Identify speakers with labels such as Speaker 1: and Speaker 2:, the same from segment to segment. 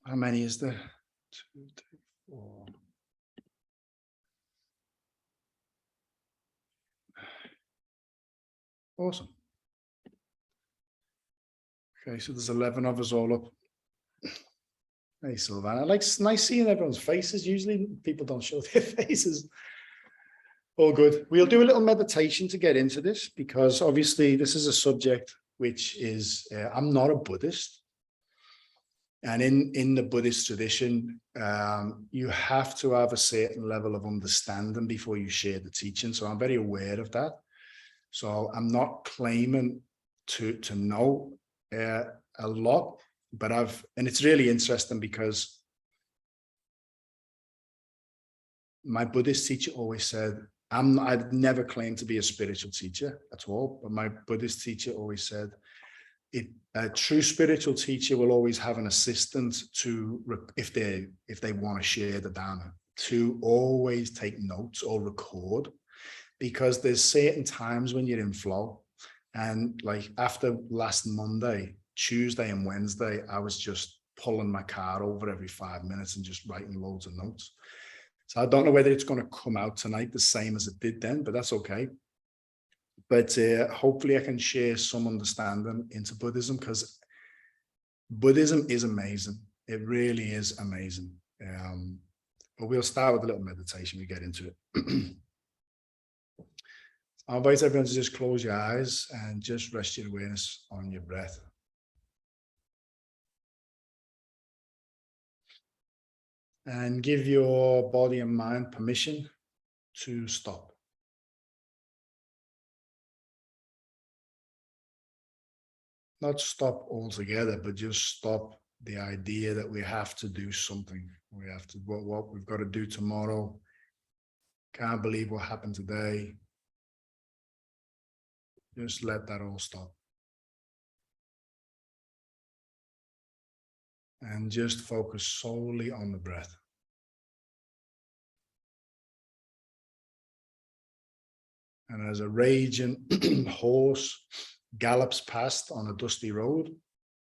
Speaker 1: How many is there? 2, 3, 4. Awesome. Okay, so there's 11 of us all up. Hey, Sylvana. Nice seeing everyone's faces. Usually people don't show their faces. All good. We'll do a little meditation to get into this, because obviously this is a subject which is, I'm not a Buddhist. And in the Buddhist tradition, you have to have a certain level of understanding before you share the teaching. So I'm very aware of that. So I'm not claiming to know a lot, but and it's really interesting because my Buddhist teacher always said, I'd never claimed to be a spiritual teacher at all, but my Buddhist teacher always said, a true spiritual teacher will always have an assistant to, if they want to share the Dharma, to always take notes or record, because there's certain times when you're in flow. And like after last Monday, Tuesday and Wednesday, I was just pulling my car over every 5 minutes and just writing loads of notes. So I don't know whether it's going to come out tonight the same as it did then, but that's okay. But hopefully I can share some understanding into Buddhism, because Buddhism is amazing. It really is amazing. But we'll start with a little meditation. We get into it. I invite everyone to just close your eyes and just rest your awareness on your breath. And give your body and mind permission to stop. Not stop altogether, but just stop the idea that we have to do something. We have to, what we've got to do tomorrow. Can't believe what happened today. Just let that all stop. And just focus solely on the breath. And as a raging horse gallops past on a dusty road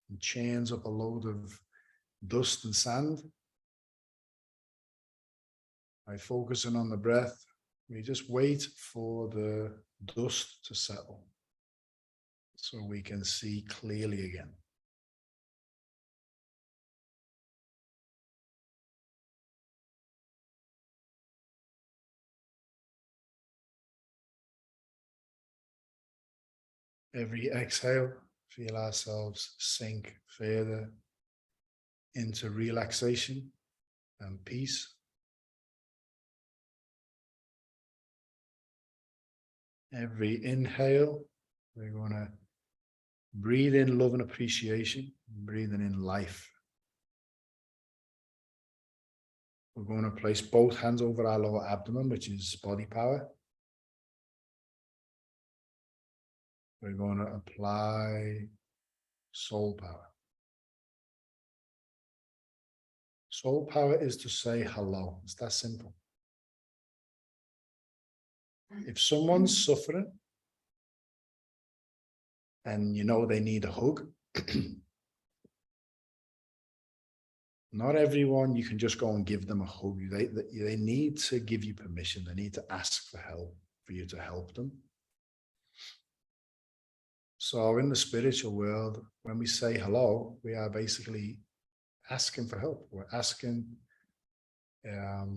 Speaker 1: and chains up a load of dust and sand, by focusing on the breath, we just wait for the dust to settle so we can see clearly again. Every exhale, feel ourselves sink further into relaxation and peace. Every inhale, we're going to breathe in love and appreciation, breathing in life. We're going to place both hands over our lower abdomen, which is body power. We're going to apply soul power. Soul power is to say hello. It's that simple. If someone's suffering and you know they need a hug, not everyone you can just go and give them a hug. They need to give you permission. They need to ask for help for you to help them. So in the spiritual world, when we say hello, we are basically asking for help. We're asking the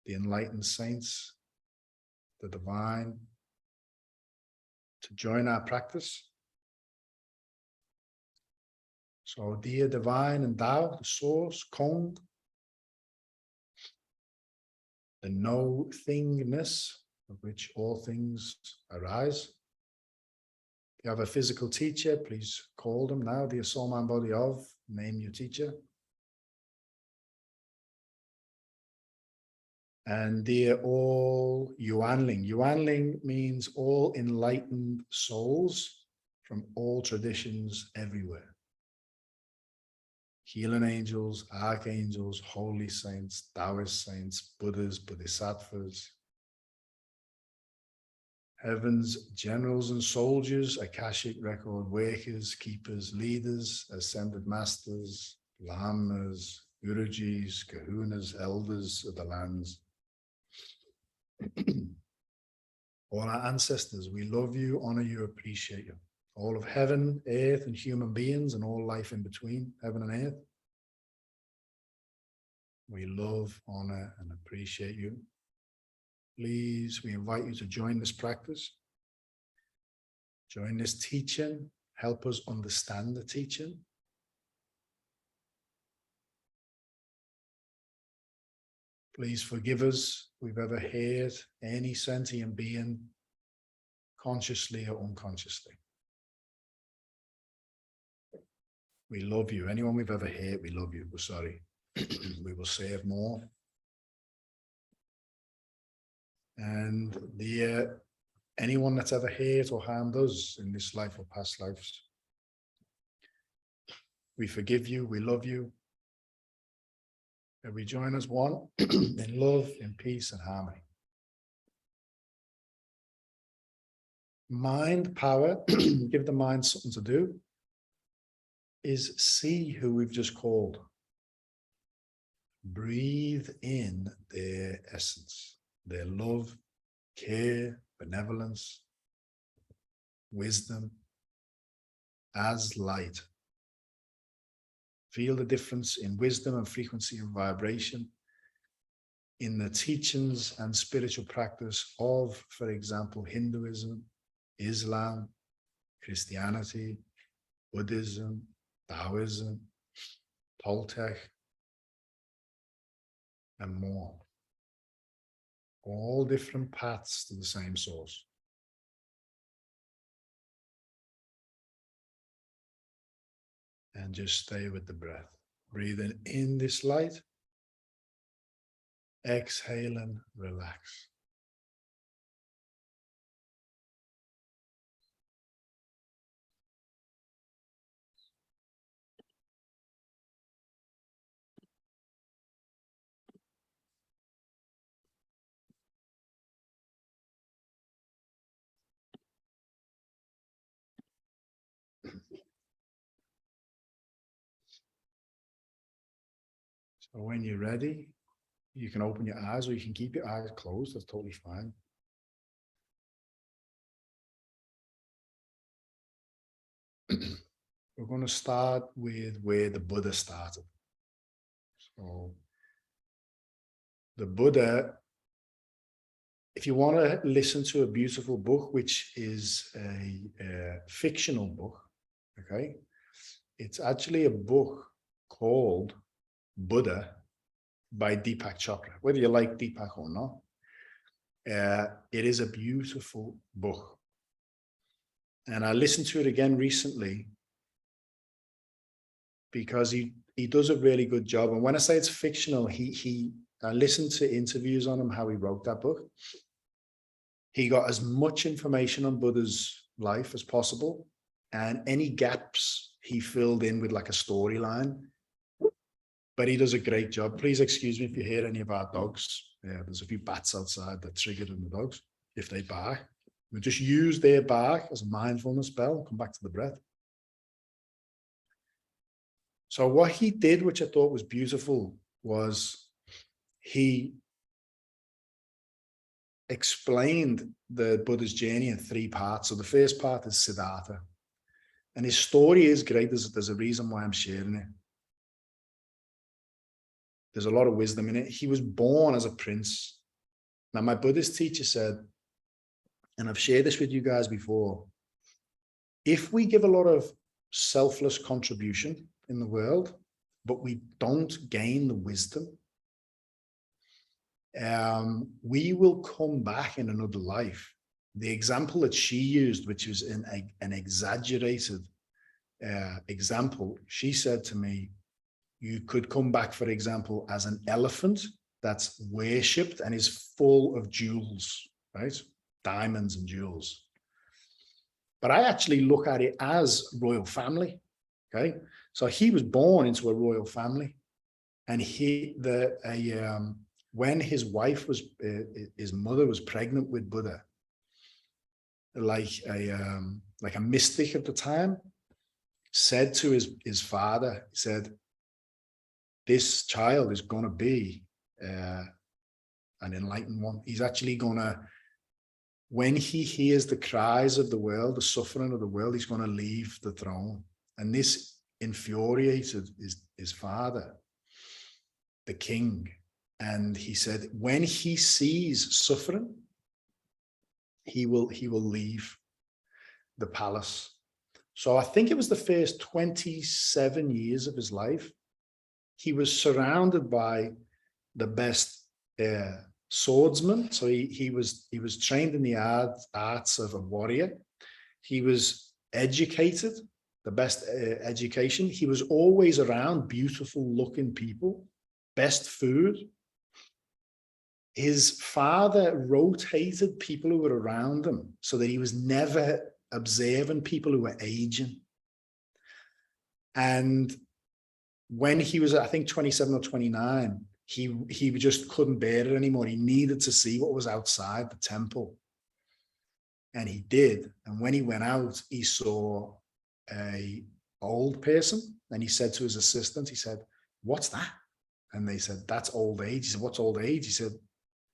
Speaker 1: enlightened saints, the divine, to join our practice. So dear divine and Tao, the source, Kong, the no-thingness of which all things arise. If you have a physical teacher, please call them now. Dear soul, mind, body of, name your teacher. And dear all Yuanling. Yuanling means all enlightened souls from all traditions everywhere. Healing angels, archangels, holy saints, Taoist saints, Buddhas, Bodhisattvas, heaven's generals and soldiers, Akashic record workers, keepers, leaders, ascended masters, lamas, gurujis, kahunas, elders of the lands, all our ancestors, we love you, honor you, appreciate you. All of heaven, earth, and human beings, and all life in between heaven and earth, we love, honor, and appreciate you. Please, we invite you to join this practice. Join this teaching. Help us understand the teaching. Please forgive us if we've ever hurt any sentient being, consciously or unconsciously. We love you. Anyone we've ever hurt, we love you. We're sorry. We will serve more. And anyone that's ever hurt or harmed us in this life or past lives, we forgive you. We love you. And we join as one in love, in peace, and harmony. Mind power, give the mind something to do, is see who we've just called. Breathe in their essence, their love, care, benevolence, wisdom, as light. Feel the difference in wisdom and frequency and vibration in the teachings and spiritual practice of, for example, Hinduism, Islam, Christianity, Buddhism, Taoism, Toltec, and more. All different paths to the same source. And just stay with the breath. Breathing in this light. Exhale and relax. So when you're ready, you can open your eyes or you can keep your eyes closed. That's totally fine. We're going to start with where the Buddha started. So the Buddha, if you want to listen to a beautiful book, which is a fictional book, okay, it's actually a book called Buddha by Deepak Chopra. Whether you like Deepak or not, it is a beautiful book. And I listened to it again recently because he does a really good job. And when I say it's fictional, I listened to interviews on him, how he wrote that book. He got as much information on Buddha's life as possible, and any gaps he filled in with like a storyline. But he does a great job. Please excuse me if you hear any of our dogs. Yeah, there's a few bats outside that triggered in the dogs. If they bark, we just use their bark as a mindfulness spell and come back to the breath. So what he did, which I thought was beautiful, was he explained the Buddha's journey in 3 parts. So the first part is Siddhartha. And his story is great. There's a reason why I'm sharing it. There's a lot of wisdom in it. He was born as a prince. Now, my Buddhist teacher said, and I've shared this with you guys before, if we give a lot of selfless contribution in the world, but we don't gain the wisdom, we will come back in another life. The example that she used, which was an exaggerated example, she said to me, you could come back, for example, as an elephant that's worshipped and is full of jewels, right? Diamonds and jewels. But I actually look at it as royal family, okay? So he was born into a royal family, and when his wife was, his mother was pregnant with Buddha, like a mystic at the time said to his father, he said, this child is going to be an enlightened one. He's actually going to, when he hears the cries of the world, the suffering of the world, he's going to leave the throne. And this infuriated his father, the king. And he said, when he sees suffering, he will leave the palace. So I think it was the first 27 years of his life. He was surrounded by the best swordsmen. So he was trained in the arts of a warrior. He was educated, the best education. He was always around beautiful looking people, best food. His father rotated people who were around him so that he was never observing people who were aging. And when he was, I think, 27 or 29, he just couldn't bear it anymore. He needed to see what was outside the temple. And he did. And when he went out, he saw an old person. And he said to his assistant, he said, "What's that?" And they said, "That's old age." He said, "What's old age?" He said,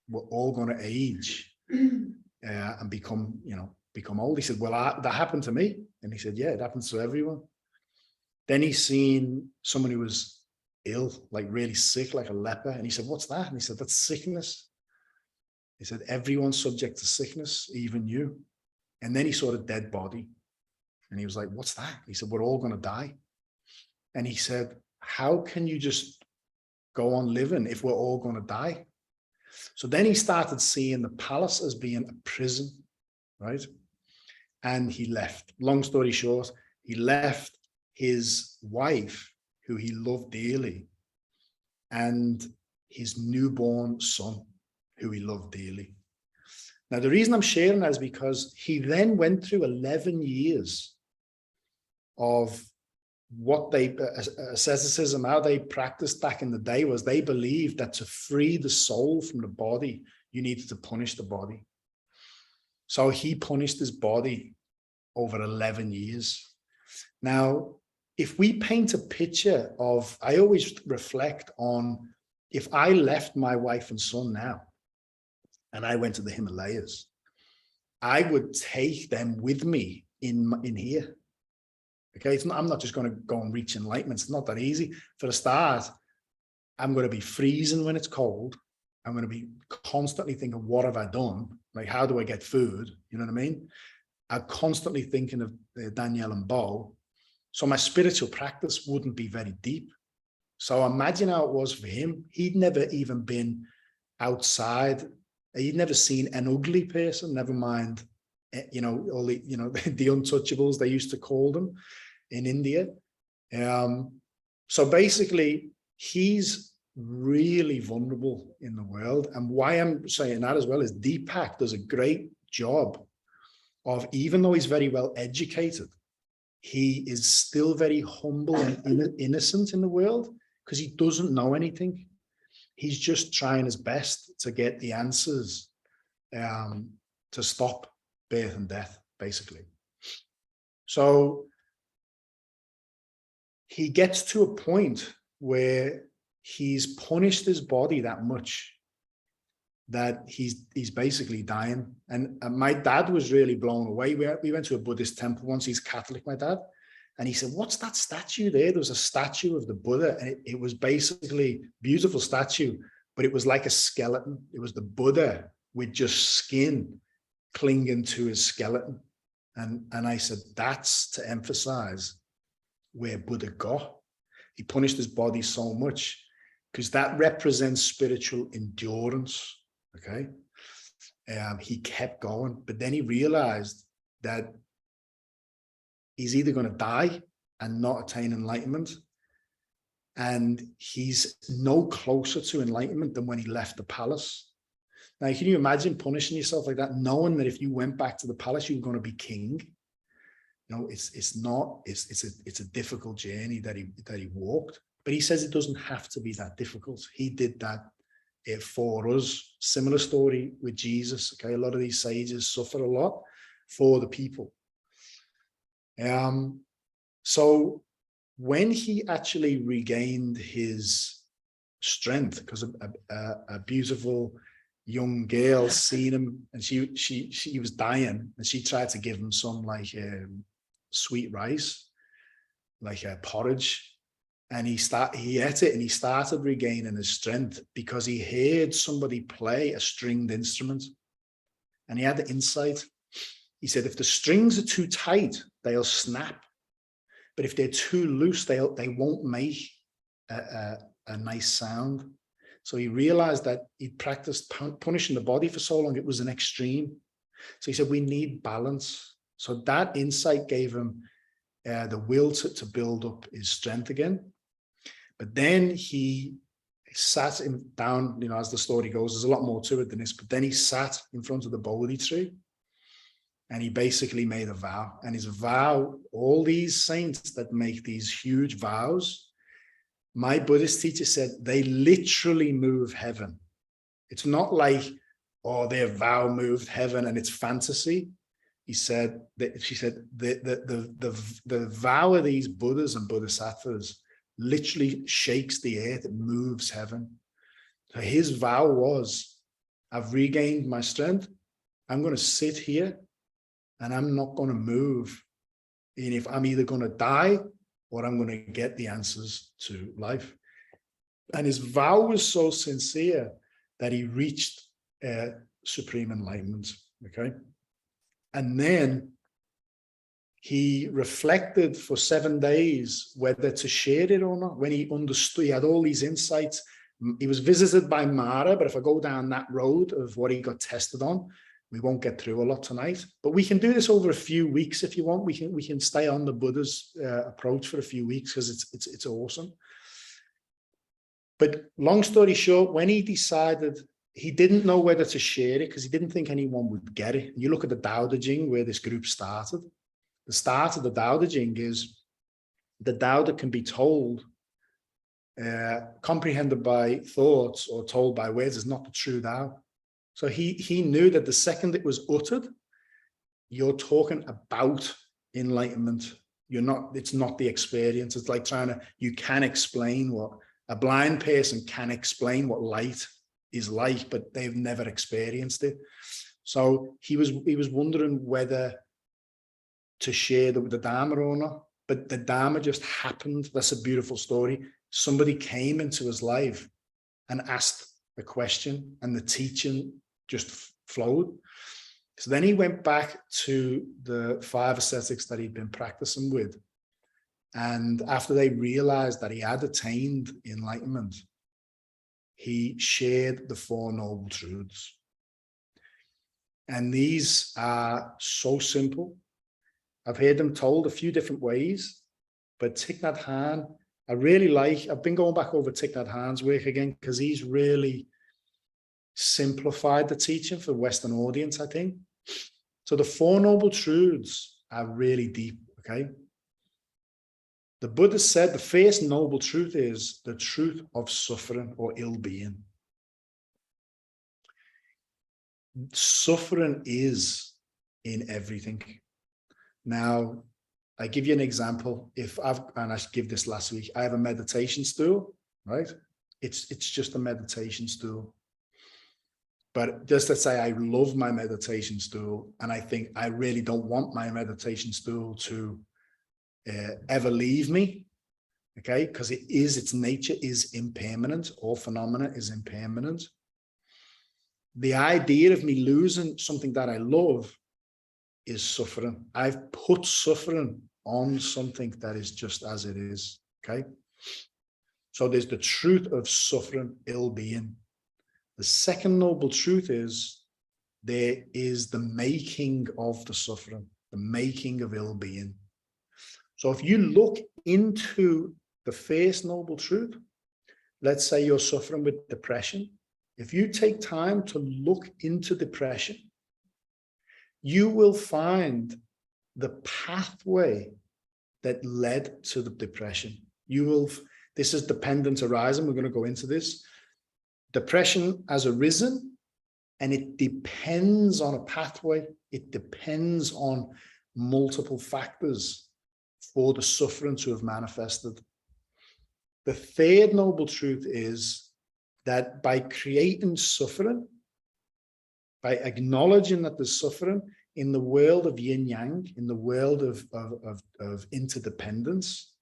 Speaker 1: "We're all going to age and become old." He said, "Well, that happened to me." And he said, "Yeah, it happens to everyone." Then he seen someone who was ill, like really sick, like a leper. And he said, "What's that?" And he said, "That's sickness." He said, "Everyone's subject to sickness, even you." And then he saw a dead body. And he was like, "What's that?" He said, "We're all going to die." And he said, "How can you just go on living if we're all going to die?" So then he started seeing the palace as being a prison, right? And he left. Long story short, he left his wife, who he loved dearly, and his newborn son, who he loved dearly. Now, the reason I'm sharing that is because he then went through 11 years of what asceticism, how they practiced back in the day was they believed that to free the soul from the body, you needed to punish the body. So he punished his body over 11 years. Now, if we paint a picture of, I always reflect on, if I left my wife and son now, and I went to the Himalayas, I would take them with me in here. Okay, I'm not just going to go and reach enlightenment. It's not that easy. For a start, I'm going to be freezing when it's cold. I'm going to be constantly thinking, what have I done? Like, how do I get food? You know what I mean? I'm constantly thinking of Danielle and Bo. So my spiritual practice wouldn't be very deep. So imagine how it was for him. He'd never even been outside. He'd never seen an ugly person, never mind, all the, the untouchables, they used to call them in India. So basically, he's really vulnerable in the world. And why I'm saying that as well is Deepak does a great job of, even though he's very well educated, he is still very humble and innocent in the world because he doesn't know anything. He's just trying his best to get the answers to stop birth and death, basically. So he gets to a point where he's punished his body that much that he's basically dying. And my dad was really blown away. We went to a Buddhist temple once. He's Catholic, my dad. And he said, "What's that statue there?" There was a statue of the Buddha, and it was basically a beautiful statue, but it was like a skeleton. It was the Buddha with just skin clinging to his skeleton. And I said, that's to emphasize where Buddha got. He punished his body so much because that represents spiritual endurance. Okay. He kept going, but then he realized that he's either going to die and not attain enlightenment, and he's no closer to enlightenment than when he left the palace. Now, can you imagine punishing yourself like that, knowing that if you went back to the palace, you were going to be king? It's a difficult journey that he walked, but he says it doesn't have to be that difficult. He did that for us. Similar story with Jesus. Okay, a lot of these sages suffer a lot for the people. So when he actually regained his strength, because a beautiful young girl seen him, and she was dying, and she tried to give him some like sweet rice, like a porridge, and he ate it, and he started regaining his strength because he heard somebody play a stringed instrument, and he had the insight. He said, if the strings are too tight, they'll snap, but if they're too loose, they won't make a nice sound. So he realized that he'd practiced punishing the body for so long, it was an extreme. So he said, we need balance. So that insight gave him the will to build up his strength again. But then he sat him down, you know, as the story goes, there's a lot more to it than this, but then he sat in front of the Bodhi tree, and he basically made a vow. And his vow, all these saints that make these huge vows, my Buddhist teacher said, they literally move heaven. It's not like, oh, their vow moved heaven and it's fantasy. She said, the vow of these Buddhas and Bodhisattvas literally shakes the earth, it moves heaven. So his vow was, I've regained my strength. I'm going to sit here and I'm not going to move. And if I'm either going to die or I'm going to get the answers to life. And his vow was so sincere that he reached supreme enlightenment. Okay. And then he reflected for 7 days whether to share it or not. When he understood, he had all these insights. He was visited by Mara, but if I go down that road of what he got tested on, we won't get through a lot tonight. But we can do this over a few weeks if you want. We can stay on the Buddha's approach for a few weeks because it's awesome. But long story short, when he decided, he didn't know whether to share it because he didn't think anyone would get it. You look at the Tao Te Ching, where this group started. The start of the Tao Te Ching is the Tao that can be told, comprehended by thoughts or told by words, is not the true Tao. So he knew that the second it was uttered, you're talking about enlightenment. It's not the experience. It's like you can explain what a blind person can explain what light is like, but they've never experienced it. So he was wondering whether to share the Dhama or not, but the Dhama just happened. That's a beautiful story. Somebody came into his life and asked a question, and the teaching just flowed. So then he went back to the 5 ascetics that he'd been practicing with. And after they realized that he had attained enlightenment, he shared the 4 noble truths. And these are so simple. I've heard them told a few different ways, but Thich Nhat Hanh, I really like. I've been going back over Thich Nhat Hanh's work again because he's really simplified the teaching for the Western audience, I think. So the 4 noble truths are really deep, okay? The Buddha said the first noble truth is the truth of suffering or ill-being. Suffering is in everything. Now, I give you an example. And I give this last week, I have a meditation stool, right? It's just a meditation stool. But just to say, I love my meditation stool, and I think I really don't want my meditation stool to ever leave me, okay? Because its nature is impermanent. All phenomena is impermanent. The idea of me losing something that I love is suffering. I've put suffering on something that is just as it is, okay? So there's the truth of suffering, ill-being. The second noble truth is there is the making of the suffering, the making of ill-being. So if you look into the first noble truth, let's say you're suffering with depression. If you take time to look into depression, you will find the pathway that led to the depression. This is dependent arising. We're going to go into this. Depression has arisen, and it depends on a pathway. It depends on multiple factors for the suffering to have manifested. The third noble truth is that by creating suffering, by acknowledging that there's suffering in the world of yin yang, in the world of interdependence,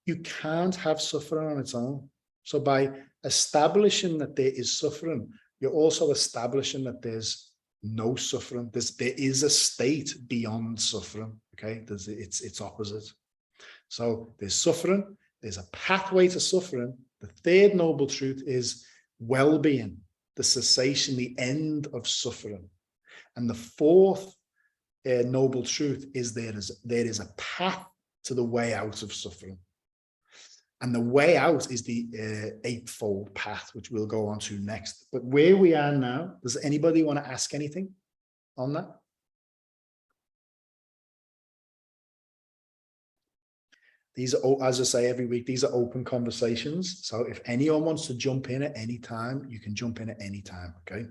Speaker 1: you can't have suffering on its own. So by establishing that there is suffering, you're also establishing that there's no suffering. There is a state beyond suffering. Okay, it's opposite. So there's suffering. There's a pathway to suffering. The third noble truth is well-being, the cessation, the end of suffering. And the fourth noble truth is there is a path to the way out of suffering. And the way out is the eightfold path, which we'll go on to next. But where we are now, does anybody want to ask anything on that? These are, as I say every week, these are open conversations. So if anyone wants to jump in at any time, you can jump in at any time, okay?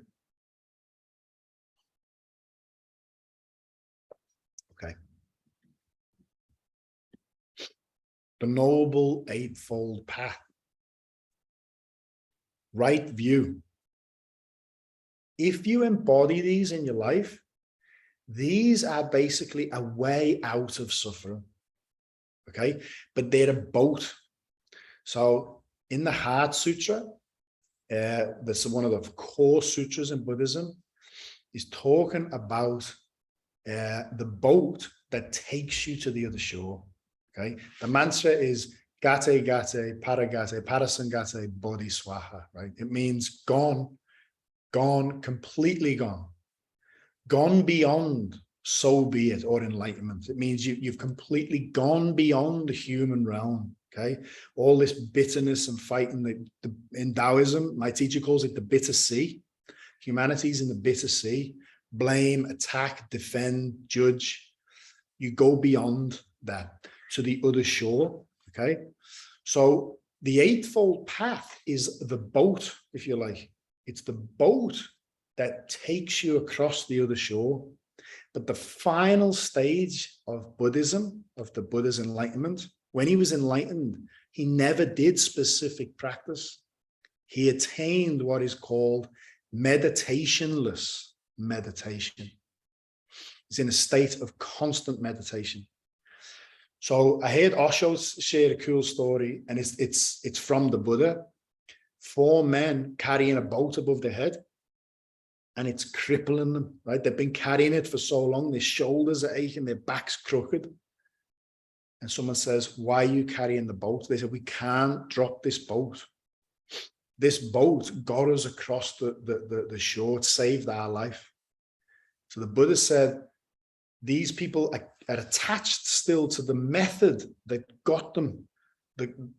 Speaker 1: Okay. The Noble Eightfold Path. Right view. If you embody these in your life, these are basically a way out of suffering. Okay, but they're a boat. So in the Heart Sutra, that's one of the core sutras in Buddhism, is talking about the boat that takes you to the other shore. Okay, the mantra is Gate Gate Paragate Parasangate Bodhiswaha. Right, it means gone, gone, completely gone, gone beyond. So be it, or enlightenment. It means you've completely gone beyond the human realm. Okay, all this bitterness and fighting. In Taoism, my teacher calls it the bitter sea. Humanity's in the bitter sea. Blame, attack, defend, judge. You go beyond that to the other shore. Okay, so the Eightfold Path is the boat, if you like. It's the boat that takes you across the other shore. But the final stage of Buddhism, of the Buddha's enlightenment, when he was enlightened, he never did specific practice. He attained what is called meditationless meditation. He's in a state of constant meditation. So I heard Osho share a cool story, and it's from the Buddha. 4 men carrying a boat above their head. And it's crippling them, right? They've been carrying it for so long, their shoulders are aching, their back's crooked. And someone says, why are you carrying the boat? They said, we can't drop this boat. This boat got us across the shore, it saved our life. So the Buddha said, these people are attached still to the method that got them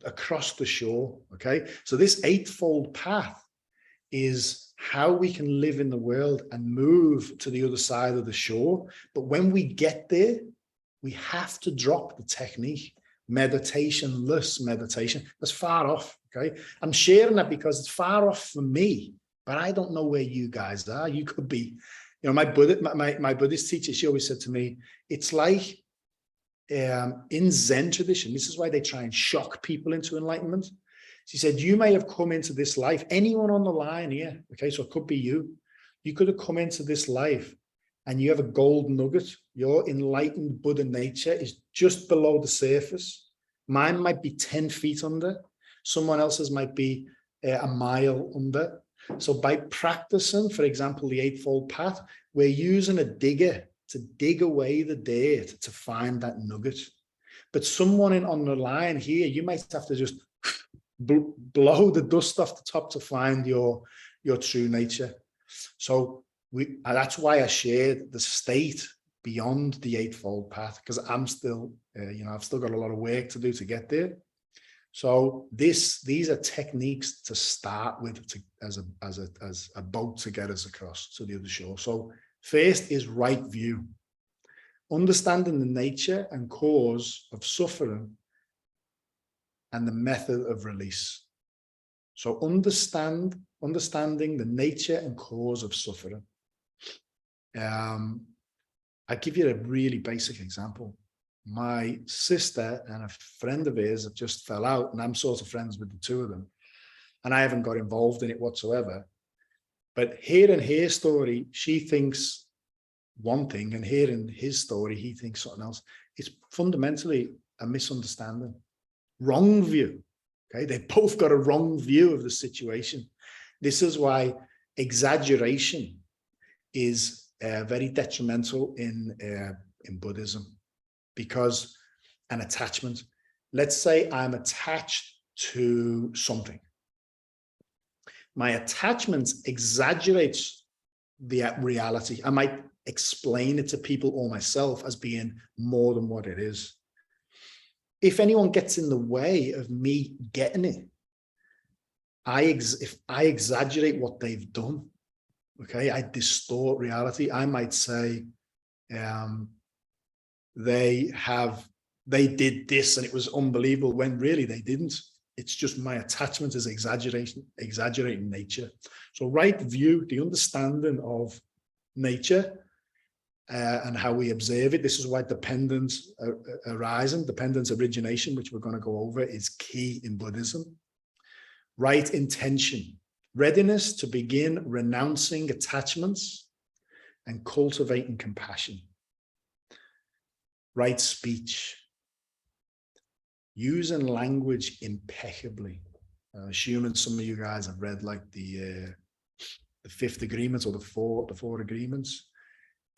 Speaker 1: across the shore, okay? So this Eightfold Path is how we can live in the world and move to the other side of the shore. But when we get there, we have to drop the technique, meditationless meditation. That's far off, okay? I'm sharing that because it's far off for me, but I don't know where you guys are. You could be, you know, my Buddhist teacher, she always said to me, it's like in Zen tradition, this is why they try and shock people into enlightenment. She said, you may have come into this life, anyone on the line here, okay, so it could be you. You could have come into this life and you have a gold nugget. Your enlightened Buddha nature is just below the surface. Mine might be 10 feet under. Someone else's might be a mile under. So by practicing, for example, the Eightfold Path, we're using a digger to dig away the dirt to find that nugget. But someone on the line here, you might have to just blow the dust off the top to find your true nature. So that's why I shared the state beyond the Eightfold Path, because I'm still, I've still got a lot of work to do to get there. So these are techniques to start with, as a boat to get us across to the other shore. So first is right view, understanding the nature and cause of suffering and the method of release. So understanding the nature and cause of suffering. I'll give you a really basic example. My sister and a friend of hers have just fell out, and I'm sort of friends with the two of them. and I haven't got involved in it whatsoever. But hearing her story, she thinks one thing, and hearing his story, he thinks something else. It's fundamentally a misunderstanding, wrong view. Okay, they both got a wrong view of the situation. This is why exaggeration is very detrimental in Buddhism, because an attachment. Let's say I'm attached to something. My attachment exaggerates the reality. I might explain it to people or myself as being more than what it is. If anyone gets in the way of me getting it, if I exaggerate what they've done, okay, I distort reality. I might say, they did this and it was unbelievable, when really they didn't. It's just my attachment is exaggerating nature. So right view, the understanding of nature and how we observe it. This is why dependence origination, which we're going to go over, is key in Buddhism. Right intention, readiness to begin renouncing attachments and cultivating compassion. Right speech, using language impeccably. Assuming some of you guys have read like the fifth agreement or the four agreements.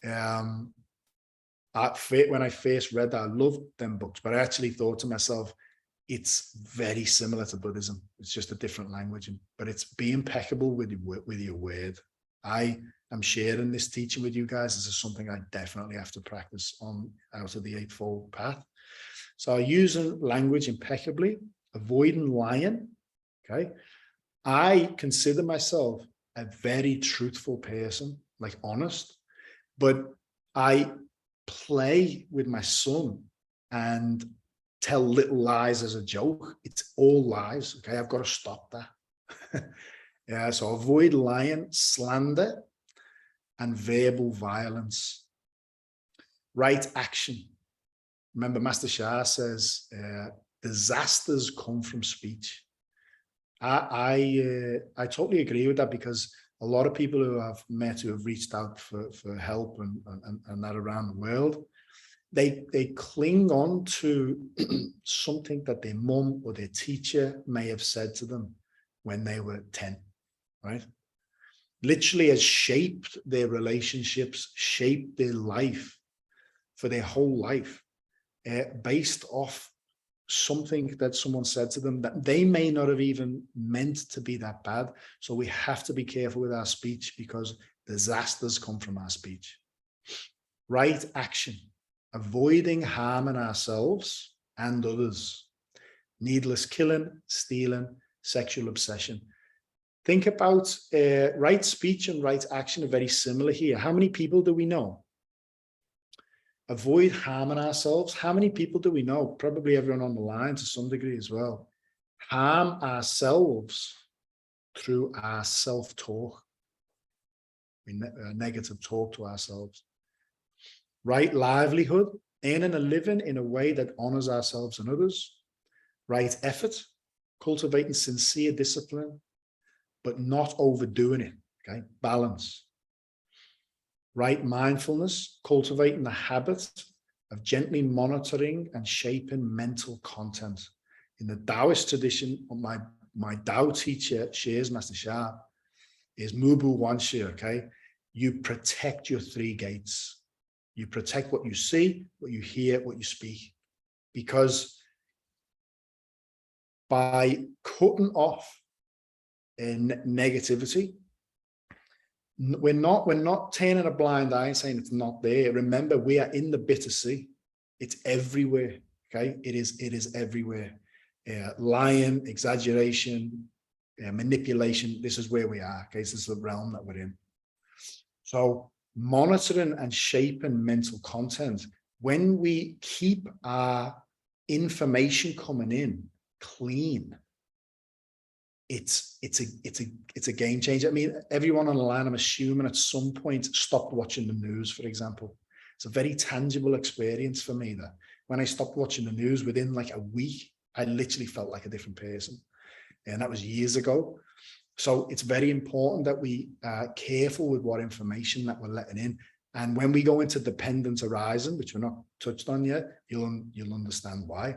Speaker 1: When I first read that, I loved them books, but I actually thought to myself, it's very similar to Buddhism. It's just a different language, but it's be impeccable with your word. I am sharing this teaching with you guys. This is something I definitely have to practice on out of the Eightfold Path. So using language impeccably, avoiding lying. Okay. I consider myself a very truthful person, like honest, but I play with my son and tell little lies as a joke. It's all lies. Okay. I've got to stop that. Yeah. So avoid lying, slander, and verbal violence. Right action. Remember, Master Shah says, disasters come from speech. I totally agree with that, because a lot of people who I've met who have reached out for help and that around the world, they cling on to something that their mum or their teacher may have said to them when they were 10, right? Literally has shaped their relationships, shaped their life for their whole life, based off something that someone said to them that they may not have even meant to be that bad. So we have to be careful with our speech, because disasters come from our speech. Right action, avoiding harming ourselves and others. Needless killing, stealing, sexual obsession. Think about right speech and right action are very similar here. How many people do we know? Avoid harming ourselves. How many people do we know? Probably everyone on the line to some degree as well. Harm ourselves through our self-talk. Negative talk to ourselves. Right livelihood, earning a living in a way that honors ourselves and others. Right effort, cultivating sincere discipline, but not overdoing it. Okay, balance. Right mindfulness, cultivating the habit of gently monitoring and shaping mental content. In the Taoist tradition, my Tao teacher shares, Master Sha, is Mubu Wanshi, okay? You protect your three gates. You protect what you see, what you hear, what you speak. Because by cutting off negativity, we're not turning a blind eye and saying it's not there. Remember, we are in the bitter sea. It's everywhere. Okay, it is everywhere. Lying, exaggeration, manipulation. This is where we are. Okay, this is the realm that we're in. So monitoring and shaping mental content. When we keep our information coming in clean, it's a game changer. I mean, everyone on the line, I'm assuming at some point stopped watching the news, for example. It's a very tangible experience for me that when I stopped watching the news, within like a week, I literally felt like a different person. and that was years ago. So it's very important that we are careful with what information that we're letting in. And when we go into dependent arising, which we're not touched on yet, you'll understand why.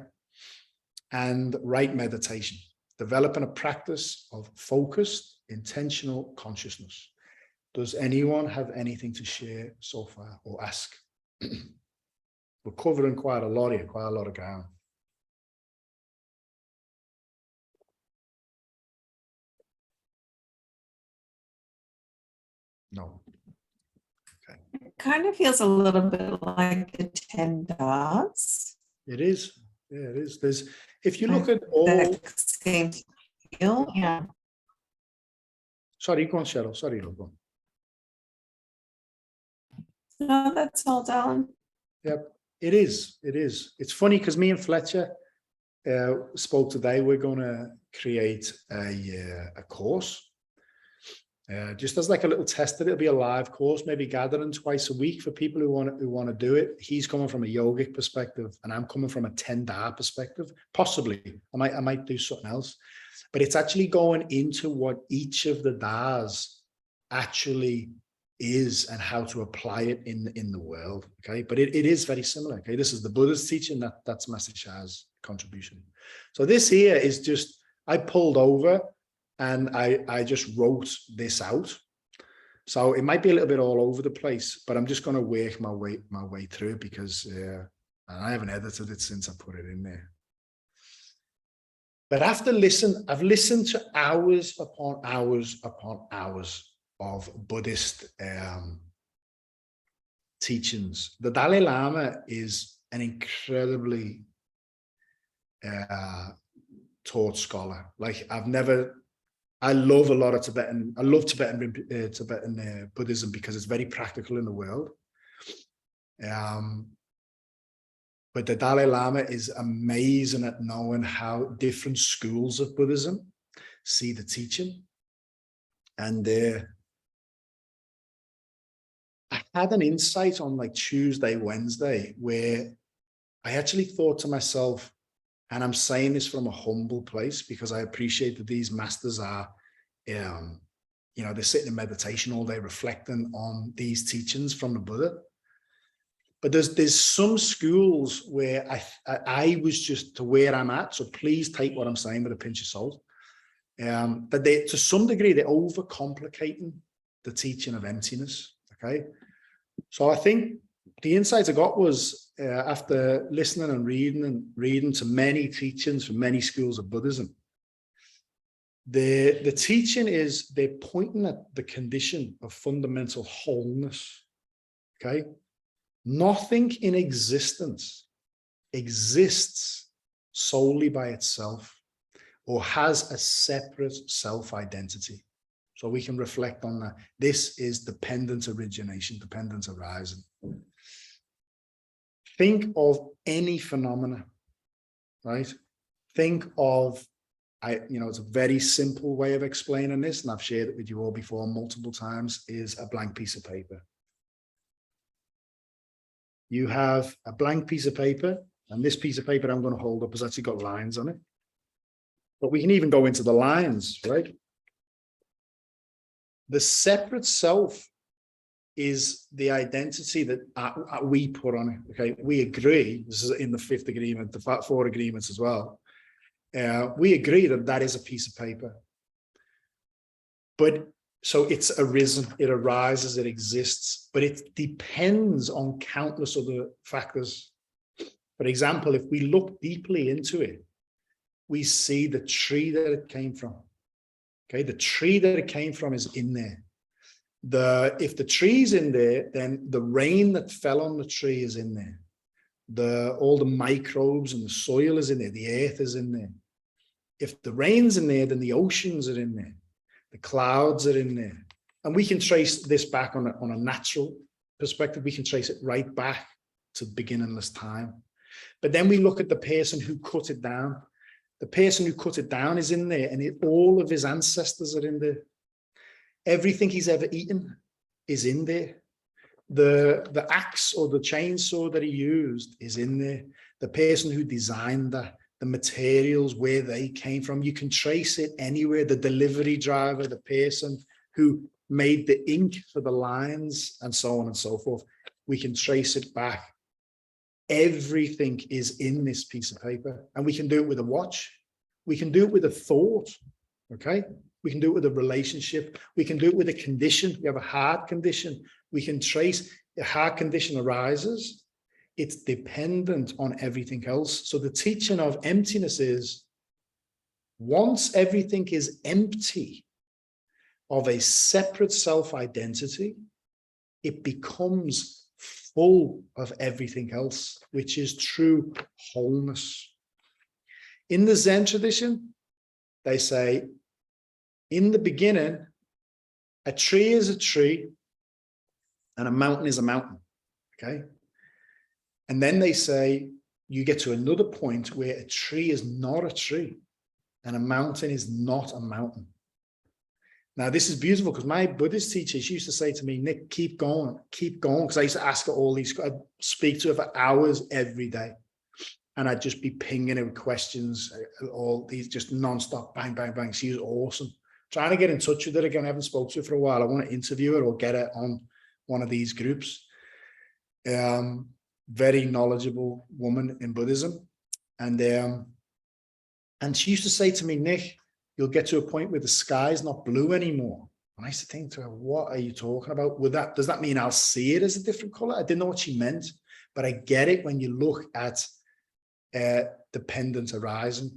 Speaker 1: And right meditation, developing a practice of focused, intentional consciousness. Does anyone have anything to share so far or ask? We're covering quite a lot here, quite a lot of ground. No. Okay.
Speaker 2: It kind of feels a little bit like the 10 dots.
Speaker 1: It is. Yeah, it is. There's, if you look at all.
Speaker 2: Same feel, yeah.
Speaker 1: Sorry, go on, Cheryl. Sorry, go on.
Speaker 2: No, that's all, Dylan.
Speaker 1: Yep, it is. It is. It's funny because me and Fletcher spoke today. We're going to create a course. Just as like a little tester, it'll be a live course, maybe gathering twice a week for people who want to do it. He's coming from a yogic perspective, and I'm coming from a 10-da perspective. Possibly, I might do something else, but it's actually going into what each of the das actually is and how to apply it in the world. Okay, but it is very similar. Okay, this is the Buddha's teaching. That's Master Sha's contribution. So this here is just, I pulled over and I just wrote this out. So it might be a little bit all over the place, but I'm just going to work my way through it because I haven't edited it since I put it in there. But I've listened to hours upon hours upon hours of Buddhist teachings. The Dalai Lama is an incredibly taught scholar. Like I love a lot of Tibetan. I love Tibetan Buddhism because it's very practical in the world. But the Dalai Lama is amazing at knowing how different schools of Buddhism see the teaching. And I had an insight on like Tuesday, Wednesday, where I actually thought to myself, and I'm saying this from a humble place because I appreciate that these masters are, they're sitting in meditation all day reflecting on these teachings from the Buddha. But there's some schools where I was just to where I'm at. So please take what I'm saying with a pinch of salt. But to some degree, they're overcomplicating the teaching of emptiness. Okay. So I think the insight I got was after listening and reading to many teachings from many schools of Buddhism, the teaching is they're pointing at the condition of fundamental wholeness. Okay. Nothing in existence exists solely by itself or has a separate self-identity. So we can reflect on that. This is dependent origination, dependent arising. Think of any phenomena, right? Think of, it's a very simple way of explaining this, and I've shared it with you all before multiple times, is a blank piece of paper. You have a blank piece of paper, and this piece of paper I'm going to hold up has actually got lines on it. But we can even go into the lines, right? The separate self is the identity that we put on it. Okay, we agree. This is in the fifth agreement, the 4 agreements as well. We agree that that is a piece of paper. But so it's arisen, it arises, it exists, but it depends on countless other factors. For example, if we look deeply into it, we see the tree that it came from. Okay, the tree that it came from is in there. If the tree's in there, then the rain that fell on the tree is in there. All the microbes and the soil is in there. The earth is in there. If the rain's in there, then the oceans are in there. The clouds are in there. And we can trace this back on a natural perspective. We can trace it right back to beginningless time. But then we look at the person who cut it down. The person who cut it down is in there, and all of his ancestors are in there. Everything he's ever eaten is in there. The axe or the chainsaw that he used is in there. The person who designed that, the materials, where they came from. You can trace it anywhere. The delivery driver, the person who made the ink for the lines, and so on and so forth. We can trace it back. Everything is in this piece of paper, and we can do it with a watch. We can do it with a thought, okay? We can do it with a relationship. We can do it with a condition. We have a heart condition. We can trace a heart condition arises. It's dependent on everything else. So the teaching of emptiness is, once everything is empty of a separate self-identity, it becomes full of everything else, which is true wholeness. In the Zen tradition, they say, in the beginning, a tree is a tree and a mountain is a mountain, okay? And then they say, you get to another point where a tree is not a tree and a mountain is not a mountain. Now, this is beautiful because my Buddhist teacher, she used to say to me, Nick, keep going, because I used to ask her all these, I'd speak to her for hours every day. And I'd just be pinging her with questions, all these just nonstop, bang, bang, bang. She was awesome. Trying to get in touch with her again. I haven't spoken to her for a while. I want to interview her or get her on one of these groups. Very knowledgeable woman in Buddhism. And she used to say to me, Nick, you'll get to a point where the sky's not blue anymore. And I used to think to her, what are you talking about? Does that mean I'll see it as a different color? I didn't know what she meant, but I get it when you look at dependent arising.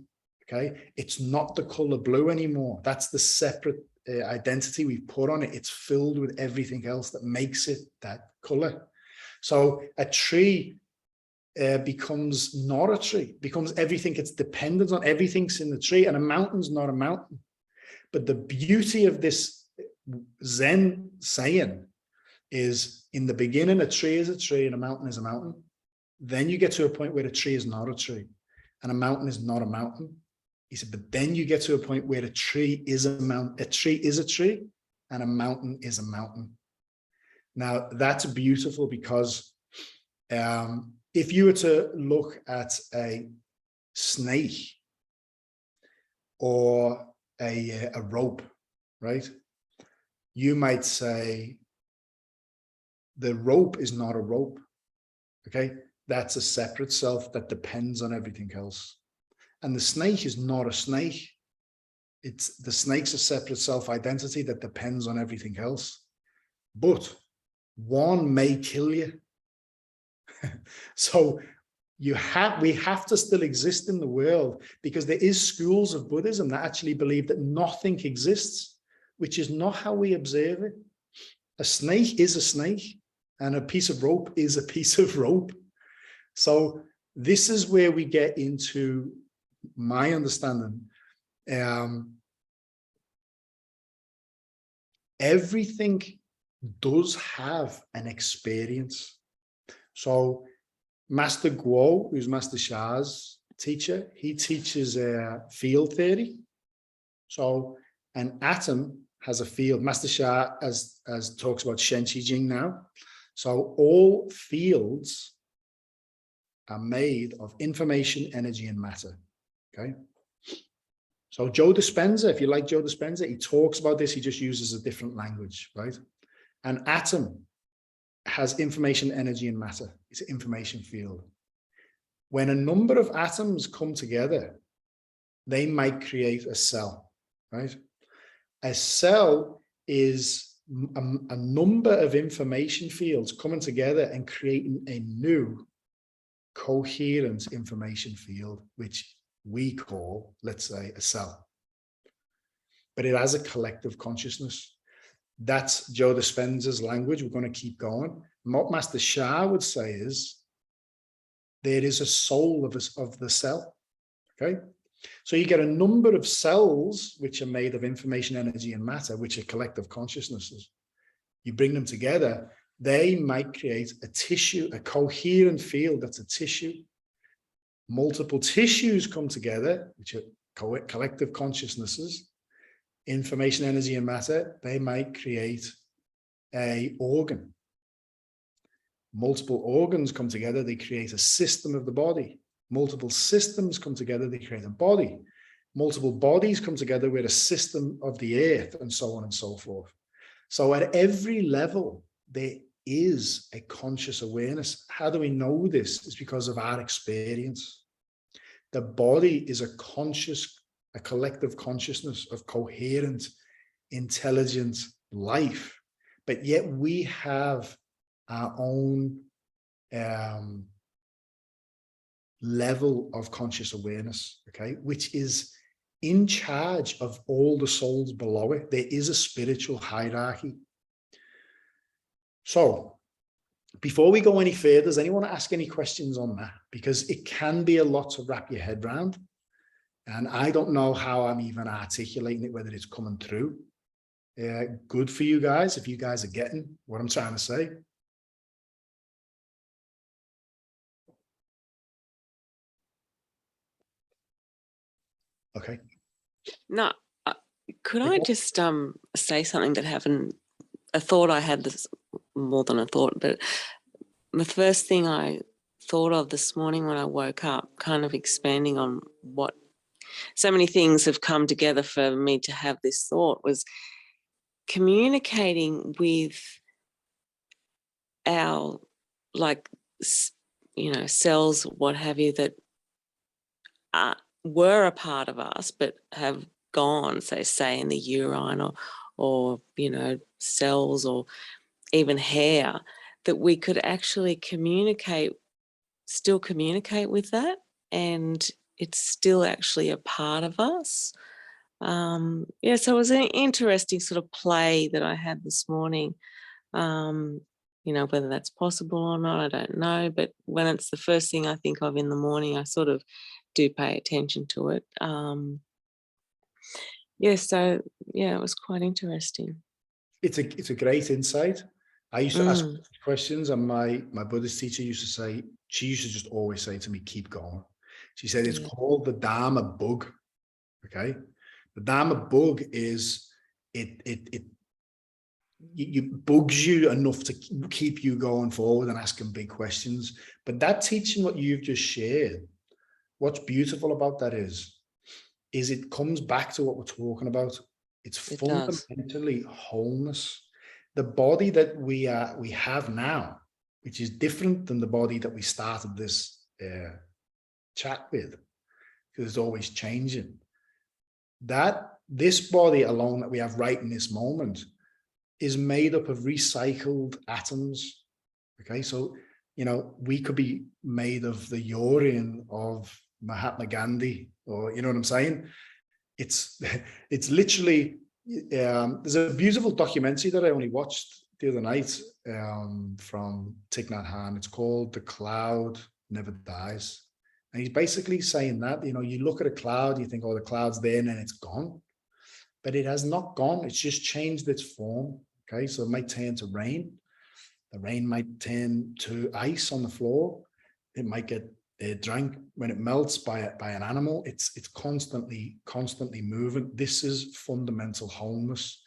Speaker 1: Okay, it's not the color blue anymore. That's the separate identity we've put on it. It's filled with everything else that makes it that color. So a tree becomes not a tree, becomes everything. It's dependent on everything's in the tree, and a mountain's not a mountain. But the beauty of this Zen saying is, in the beginning, a tree is a tree and a mountain is a mountain. Then you get to a point where a tree is not a tree and a mountain is not a mountain. He said, but then you get to a point where a tree is a mountain, a tree is a tree, and a mountain is a mountain. Now, that's beautiful because if you were to look at a snake or a rope, right? You might say the rope is not a rope, okay? That's a separate self that depends on everything else. And the snake is not a snake. The snake's a separate self-identity that depends on everything else. But one may kill you. So we have to still exist in the world, because there is schools of Buddhism that actually believe that nothing exists, which is not how we observe it. A snake is a snake, and a piece of rope is a piece of rope. So this is where we get into my understanding. Everything does have an experience. So Master Guo, who's Master Sha's teacher, he teaches field theory. So an atom has a field. Master Sha as talks about Shen Qi Jing now. So all fields are made of information, energy, and matter. Okay. So Joe Dispenza, if you like Joe Dispenza, he talks about this. He just uses a different language, right? An atom has information, energy, and matter. It's an information field. When a number of atoms come together, they might create a cell, right? A cell is a number of information fields coming together and creating a new coherent information field, which we call, let's say, a cell. But it has a collective consciousness. That's Joe Dispenza's language. We're going to keep going. And what Master Sha would say is, there is a soul of the cell. Okay. So you get a number of cells which are made of information, energy, and matter, which are collective consciousnesses. You bring them together, they might create a tissue, a coherent field that's a tissue. Multiple tissues come together, which are collective consciousnesses, information, energy, and matter. They might create an organ. Multiple organs come together, they create a system of the body. Multiple systems come together, they create a body. Multiple bodies come together with a system of the earth, and so on and so forth. So at every level, there is a conscious awareness. How do we know this? It's because of our experience. The body is a collective consciousness of coherent, intelligent life, but yet we have our own level of conscious awareness, okay, which is in charge of all the souls below it. There is a spiritual hierarchy. So before we go any further, does anyone ask any questions on that? Because it can be a lot to wrap your head around. And I don't know how I'm even articulating it, whether it's coming through. Good for you guys, if you guys are getting what I'm trying to say. Okay.
Speaker 3: No, could I just say something that happened? A thought I had, this more than a thought, but the first thing I thought of this morning when I woke up, kind of expanding on what so many things have come together for me to have this thought, was communicating with our, like, you know, cells, what have you, that were a part of us but have gone, so say in the urine or you know, cells or even hair, that we could actually still communicate with that, and it's still actually a part of us. Yeah, so it was an interesting sort of play that I had this morning. You know, whether that's possible or not, I don't know, but when it's the first thing I think of in the morning, I sort of do pay attention to it. Yeah, so yeah, it was quite interesting.
Speaker 1: It's a great insight. I used to ask questions, and my Buddhist teacher used to say, she used to just always say to me, keep going. She said, it's called the Dhama bug. Okay. The Dhama bug is, it bugs you enough to keep you going forward and asking big questions. But that teaching, what you've just shared, what's beautiful about that is it comes back to what we're talking about. It's fundamentally wholeness. The body that we have now, which is different than the body that we started this chat with, because it's always changing. This body alone that we have right in this moment is made up of recycled atoms. Okay, so you know, we could be made of the urine of Mahatma Gandhi, or you know what I'm saying? It's literally, there's a beautiful documentary that I only watched the other night from Thich Nhat Hanh. It's called The Cloud Never Dies. And he's basically saying that, you know, you look at a cloud, you think, oh, the cloud's there and then it's gone. But it has not gone. It's just changed its form. Okay, so it might turn to rain. The rain might turn to ice on the floor. It might get drank when it melts by an animal. It's constantly moving. This is fundamental wholeness.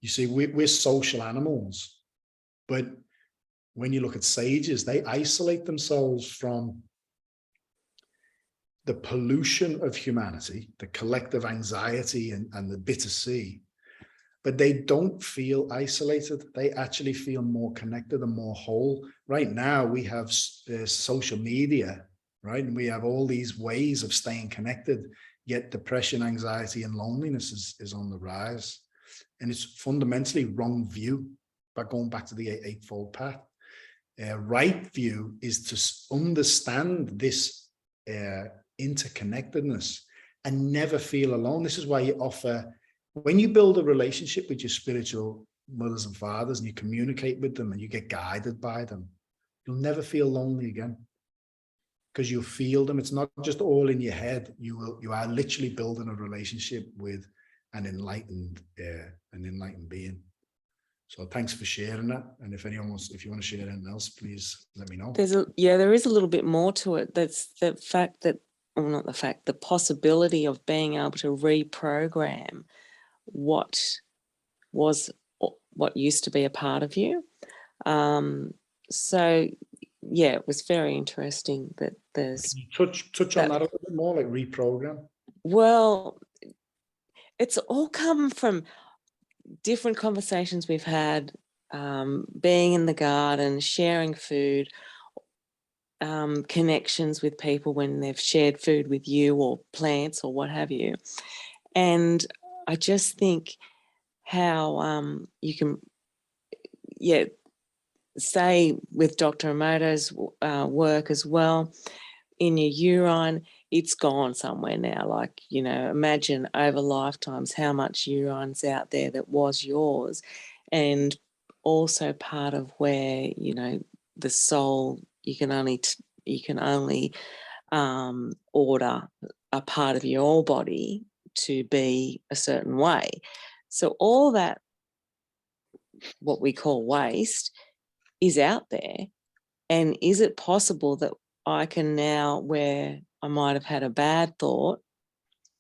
Speaker 1: You see, we're social animals, but when you look at sages, they isolate themselves from the pollution of humanity, the collective anxiety and the bitter sea, but they don't feel isolated. They actually feel more connected and more whole. Right now, we have social media, right? And we have all these ways of staying connected, yet depression, anxiety, and loneliness is on the rise. And it's fundamentally wrong view, but going back to the Eightfold Path. Right view is to understand this interconnectedness and never feel alone. This is why you offer, when you build a relationship with your spiritual mothers and fathers and you communicate with them and you get guided by them, you'll never feel lonely again, because you feel them. It's not just all in your head. You are literally building a relationship with an enlightened being. So thanks for sharing that. And if you want to share anything else, please let me know.
Speaker 3: There is a little bit more to it. That's the fact that, well, not the fact, the possibility of being able to reprogram what used to be a part of you. So yeah, it was very interesting that There's,
Speaker 1: Can you touch on that a little bit more, like reprogram?
Speaker 3: well, it's all come from different conversations we've had, being in the garden, sharing food, connections with people when they've shared food with you or plants or what have you. And I just think how you can, say with Dr. Emoto's work as well, in your urine, it's gone somewhere now. Like, imagine over lifetimes how much urine's out there that was yours. And also part of where, the soul, you can only order a part of your body to be a certain way. So all that, what we call waste, is out there. And is it possible that I can now, where I might have had a bad thought,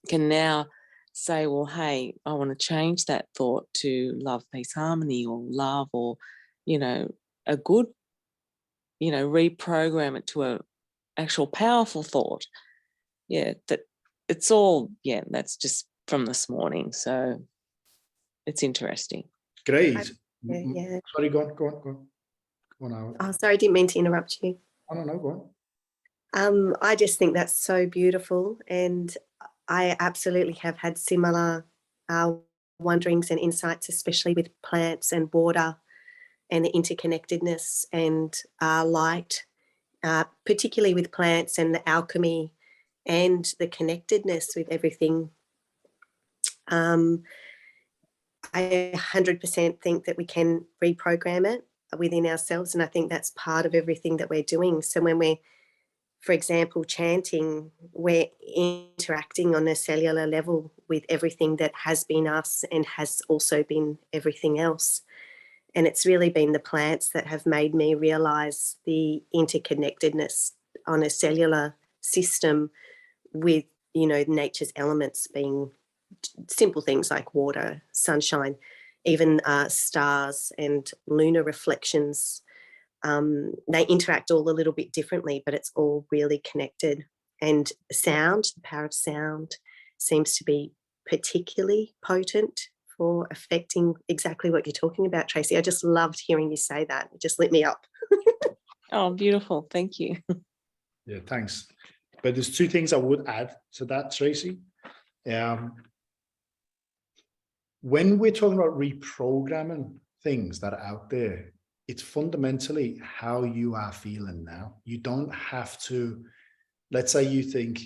Speaker 3: can now say, well, hey, I want to change that thought to love, peace, harmony, or love, or, a good, reprogram it to a actual powerful thought. Yeah, that it's all, that's just from this morning. So it's interesting.
Speaker 1: Great.
Speaker 4: Yeah.
Speaker 1: Sorry, go on. Go on.
Speaker 4: Oh, sorry, I didn't mean to interrupt you.
Speaker 1: I don't know, go on.
Speaker 4: I just think that's so beautiful, and I absolutely have had similar wonderings and insights, especially with plants and water and the interconnectedness and light, particularly with plants and the alchemy and the connectedness with everything. I 100% think that we can reprogram it within ourselves, and I think that's part of everything that we're doing. So when we're, for example, chanting, we're interacting on a cellular level with everything that has been us and has also been everything else. And it's really been the plants that have made me realize the interconnectedness on a cellular system with, nature's elements, being simple things like water, sunshine, even stars and lunar reflections. They interact all a little bit differently, but it's all really connected. And sound, the power of sound, seems to be particularly potent for affecting exactly what you're talking about, Tracy. I just loved hearing you say that. It just lit me up.
Speaker 3: Oh, beautiful. Thank you.
Speaker 1: Yeah, thanks. But there's two things I would add to that, Tracy. When we're talking about reprogramming things that are out there, it's fundamentally how you are feeling now. You don't have to, let's say you think,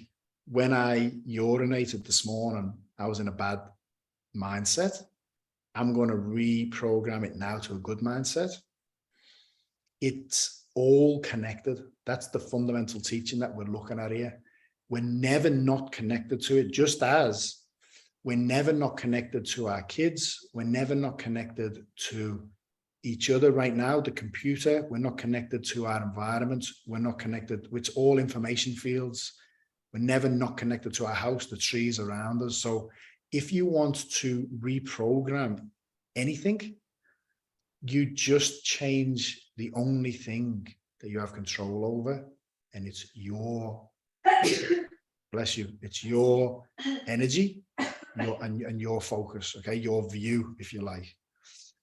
Speaker 1: when I urinated this morning, I was in a bad mindset. I'm going to reprogram it now to a good mindset. It's all connected. That's the fundamental teaching that we're looking at here. We're never not connected to it, just as we're never not connected to our kids. We're never not connected to each other right now, the computer. We're not connected to our environment. We're not connected. It's all information fields. We're never not connected to our house, the trees around us. So if you want to reprogram anything, you just change the only thing that you have control over, and it's your, bless you, it's your energy, and your focus, okay, your view, if you like.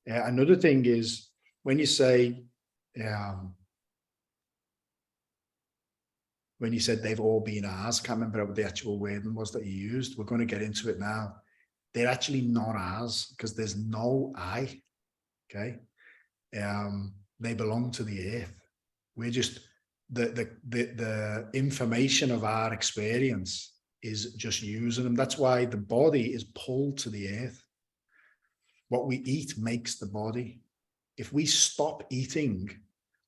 Speaker 1: Another thing is when you say, when you said they've all been ours, I can't remember what the actual wording was that you used. We're going to get into it now. They're actually not ours because there's no I, okay? They belong to the earth. We're just, the information of our experience is just using them. That's why the body is pulled to the earth. What we eat makes the body. If we stop eating,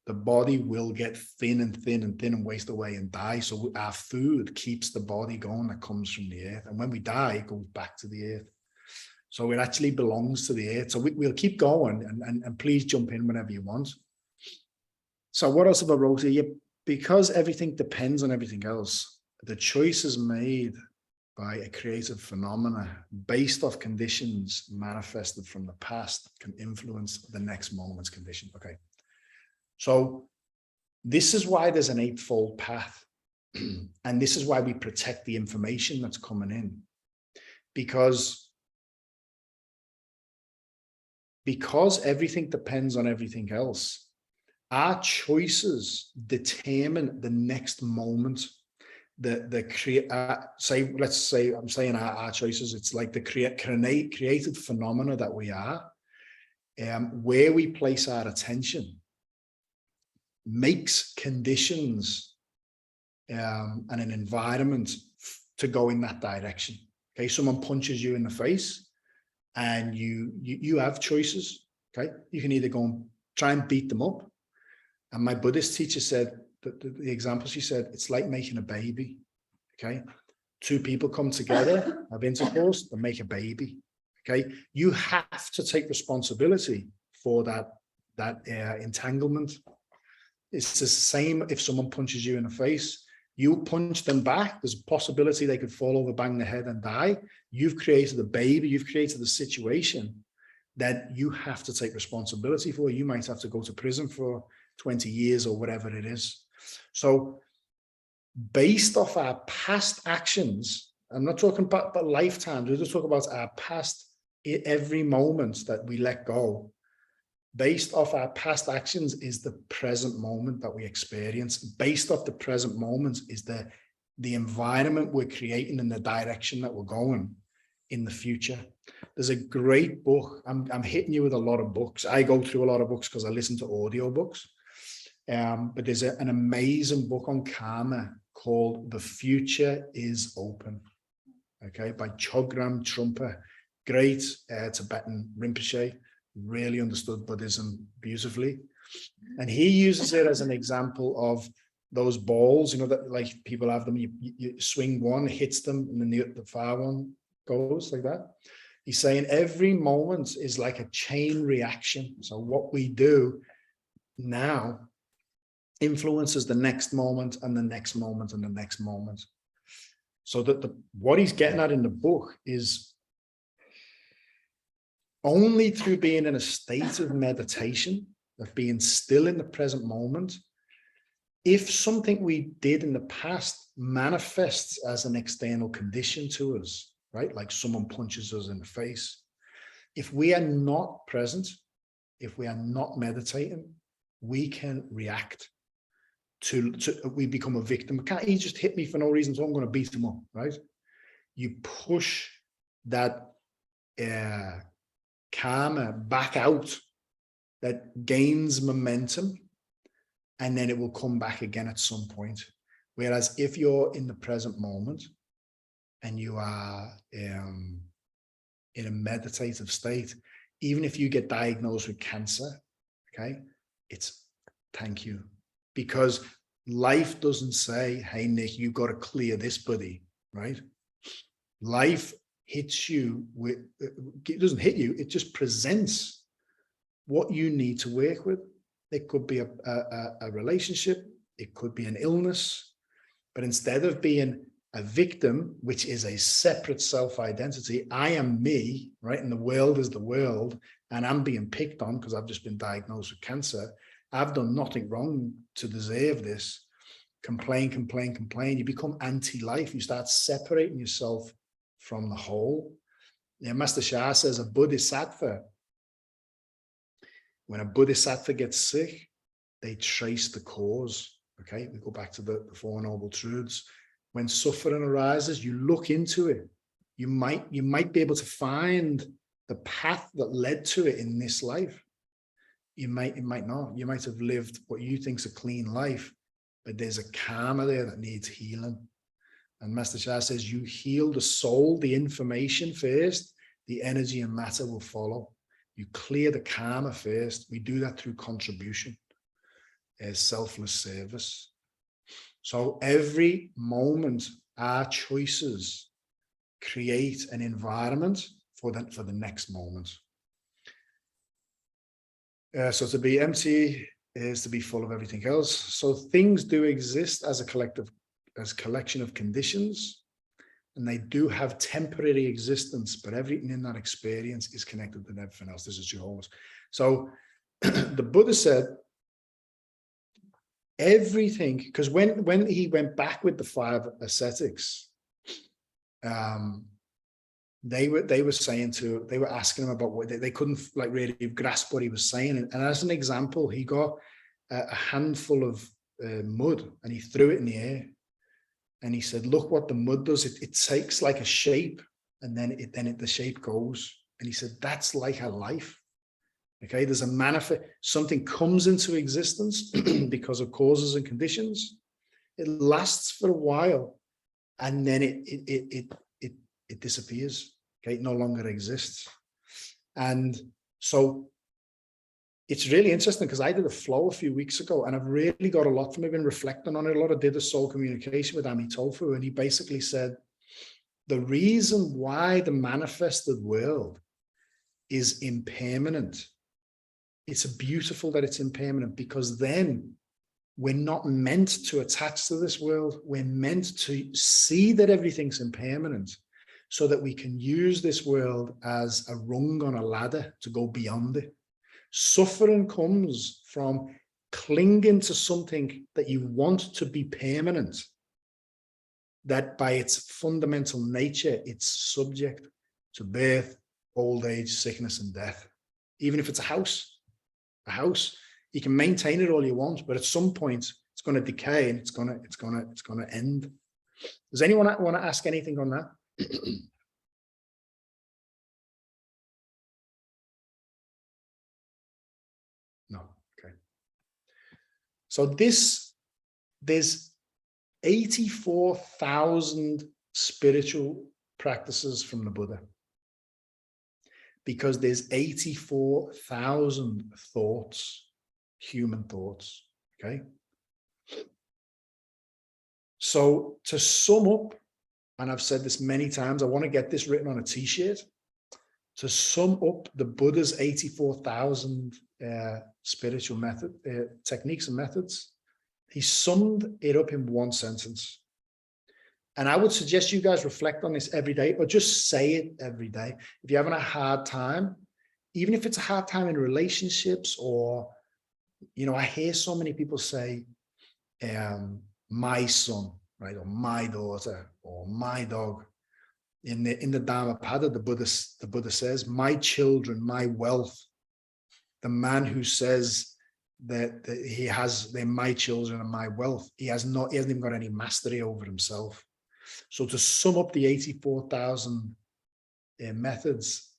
Speaker 1: the body will get thin and thin and thin and waste away and die. So our food keeps the body going that comes from the earth. And when we die, it goes back to the earth. So it actually belongs to the earth. So we'll keep going, and please jump in whenever you want. So what else have I wrote here? Yeah, because everything depends on everything else, the choice is made by a creative phenomena based off conditions manifested from the past can influence the next moment's condition. Okay. So this is why there's an eightfold path. And this is why we protect the information that's coming in, because everything depends on everything else. Our choices determine the next moment. Let's say I'm saying our choices. It's like the created phenomena that we are. Where we place our attention makes conditions and an environment to go in that direction. Okay, someone punches you in the face, and you have choices. Okay, you can either go and try and beat them up. And my Buddhist teacher said that the example, she said, it's like making a baby. Okay, two people come together, have intercourse, and make a baby. Okay, you have to take responsibility for that entanglement. It's the same if someone punches you in the face. You punch them back, there's a possibility they could fall over, bang their head and die. You've created a baby, you've created a situation that you have to take responsibility for. You might have to go to prison for 20 years or whatever it is. So based off our past actions, I'm not talking about lifetimes, we're just talking about our past, every moment that we let go. Based off our past actions is the present moment that we experience. Based off the present moment is the environment we're creating and the direction that we're going in the future. There's a great book. I'm hitting you with a lot of books. I go through a lot of books because I listen to audio books. But there's an amazing book on karma called The Future is Open. Okay, by Chogyam Trungpa, great Tibetan Rinpoche. Really understood Buddhism beautifully. And he uses it as an example of those balls, you know, that like people have them, you swing one, hits them, and then the far one goes like that. He's saying every moment is like a chain reaction. So what we do now influences the next moment and the next moment and the next moment. So that what he's getting at in the book is only through being in a state of meditation, of being still in the present moment, if something we did in the past manifests as an external condition to us, right? Like someone punches us in the face. If we are not present, if we are not meditating, we can react to we become a victim. Can't he just hit me for no reason, so I'm going to beat him up, right? You push that karma back out, that gains momentum, and then it will come back again at some point. Whereas if you're in the present moment and you are in a meditative state, even if you get diagnosed with cancer, okay, it's thank you. Because life doesn't say, hey, Nick, you've got to clear this, buddy, right? Life hits you with, it doesn't hit you, it just presents what you need to work with. It could be a relationship, it could be an illness, but instead of being a victim, which is a separate self-identity, I am me, right? And the world is the world, and I'm being picked on because I've just been diagnosed with cancer. I've done nothing wrong to deserve this. Complain, complain, complain. You become anti-life. You start separating yourself from the whole. Yeah, Master Shah says a bodhisattva, when a bodhisattva gets sick, they trace the cause. Okay, we go back to the Four Noble Truths. When suffering arises, you look into it. You might be able to find the path that led to it in this life. You might not. You might have lived what you think is a clean life, but there's a karma there that needs healing. And Master Shah says, you heal the soul, the information first, the energy and matter will follow. You clear the karma first. We do that through contribution, as selfless service. So every moment, our choices create an environment for the next moment. So to be empty is to be full of everything else. So things do exist as a collection of conditions, and they do have temporary existence, but everything in that experience is connected to everything else. This is Jehovah's. So the Buddha said, everything, because when he went back with the 5 ascetics, they were asking him about what they couldn't like really grasp what he was saying. And as an example, he got a handful of mud and he threw it in the air. And he said, look what the mud does. It takes like a shape, and then the shape goes. And he said, that's like a life. Okay, there's a manifest, something comes into existence because of causes and conditions. It lasts for a while, and then it disappears. Okay, it no longer exists. And so it's really interesting because I did a flow a few weeks ago, and I've really got a lot from it, been reflecting on it a lot. I did a soul communication with Ami Tofu, and he basically said, the reason why the manifested world is impermanent, it's beautiful that it's impermanent, because then we're not meant to attach to this world. We're meant to see that everything's impermanent so that we can use this world as a rung on a ladder to go beyond it. Suffering comes from clinging to something that you want to be permanent, that by its fundamental nature, it's subject to birth, old age, sickness, and death. Even if it's a house, you can maintain it all you want, but at some point it's going to decay and it's going to end. Does anyone want to ask anything on that? No. Okay. So there's 84,000 spiritual practices from the Buddha, because there's 84,000 thoughts, human thoughts. Okay. So to sum up, and I've said this many times, I want to get this written on a t-shirt. To sum up the Buddha's 84,000 spiritual techniques and methods, he summed it up in one sentence. And I would suggest you guys reflect on this every day, or just say it every day. If you're having a hard time, even if it's a hard time in relationships, or, you know, I hear so many people say, my son, right? Or my daughter, or my dog. In the Dhammapada, the Buddha says, my children, my wealth. The man who says that they're my children and my wealth, he hasn't even got any mastery over himself. So to sum up the 84,000 methods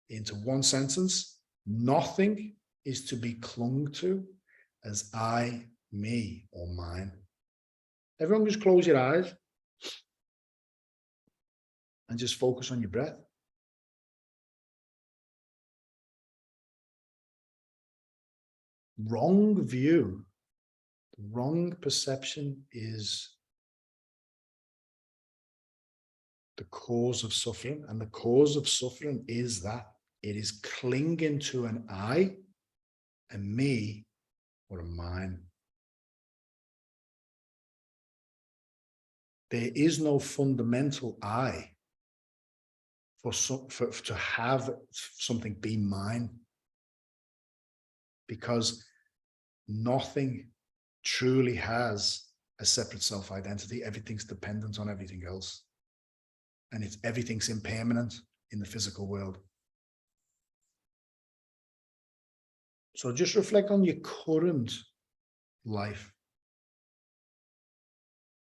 Speaker 1: into one sentence, nothing is to be clung to as I, me, or mine. Everyone just close your eyes and just focus on your breath. Wrong view, wrong perception is the cause of suffering. And the cause of suffering is that it is clinging to an I, a me, or a mine. There is no fundamental I to have something be mine, because nothing truly has a separate self-identity. Everything's dependent on everything else. And everything's impermanent in the physical world. So just reflect on your current life,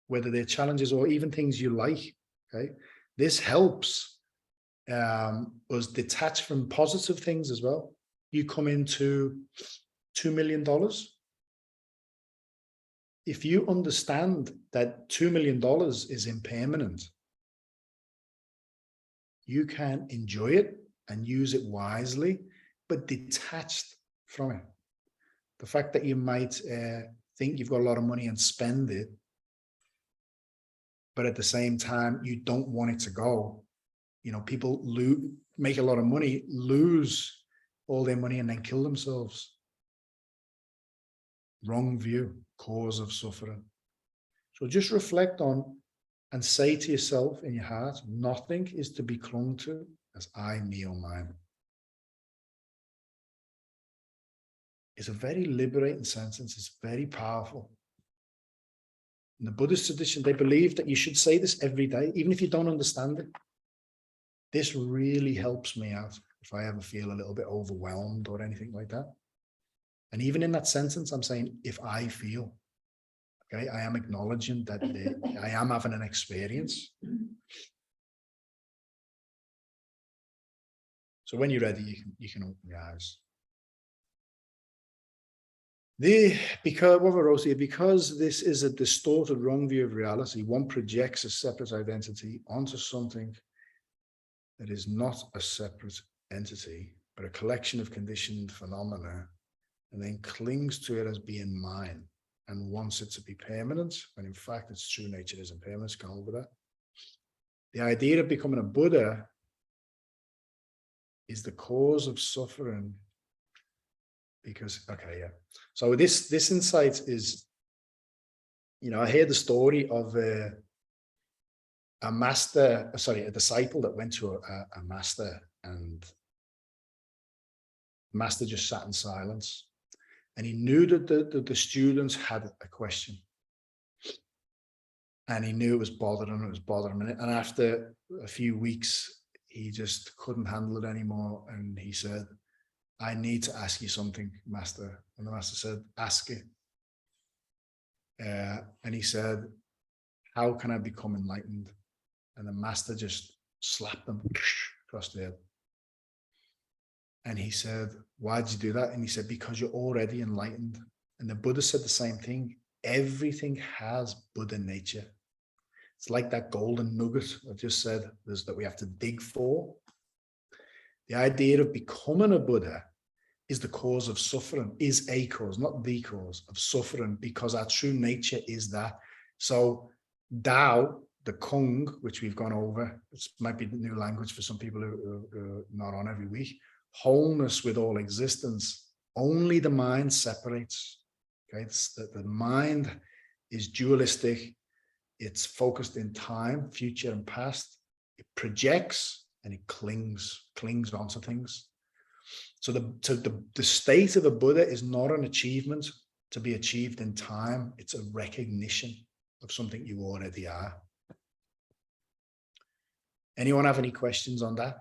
Speaker 1: whether they're challenges or even things you like. Okay, this helps us detach from positive things as well. You come into $2 million. If you understand that $2 million is impermanent, you can enjoy it and use it wisely, but detached from it. The fact that you might think you've got a lot of money and spend it, but at the same time, you don't want it to go. You know, people make a lot of money, lose all their money, and then kill themselves. Wrong view, cause of suffering. So just reflect on and say to yourself in your heart, nothing is to be clung to as I, me, or mine. It's a very liberating sentence. It's very powerful. In the Buddhist tradition, they believe that you should say this every day, even if you don't understand it. This really helps me out if I ever feel a little bit overwhelmed or anything like that. And even in that sentence, I'm saying, if I feel, okay, I am acknowledging that I am having an experience. So when you're ready, you can open your eyes. Because this is a distorted, wrong view of reality, one projects a separate identity onto something that is not a separate entity, but a collection of conditioned phenomena, and then clings to it as being mine and wants it to be permanent, when in fact its true nature is impermanence. Gone over that. The idea of becoming a Buddha is the cause of suffering. Because, okay, yeah. So this insight is, I hear the story of a disciple that went to a master, and the master just sat in silence. And he knew that the students had a question. And he knew it was bothering him. And after a few weeks, he just couldn't handle it anymore. And he said, I need to ask you something, master. And the master said, ask it. And he said, how can I become enlightened? And the master just slapped him across the head. And he said, why did you do that? And he said, because you're already enlightened. And the Buddha said the same thing. Everything has Buddha nature. It's like that golden nugget I just said, that we have to dig for. The idea of becoming a Buddha is the cause of suffering, is a cause, not the cause of suffering, because our true nature is that. So Tao, the Kung, which we've gone over, it might be the new language for some people who are not on every week, wholeness with all existence, only the mind separates. Okay, it's that the mind is dualistic, it's focused in time, future and past, it projects and it clings onto things. So the state of a Buddha is not an achievement to be achieved in time, it's a recognition of something you already are. Anyone have any questions on that?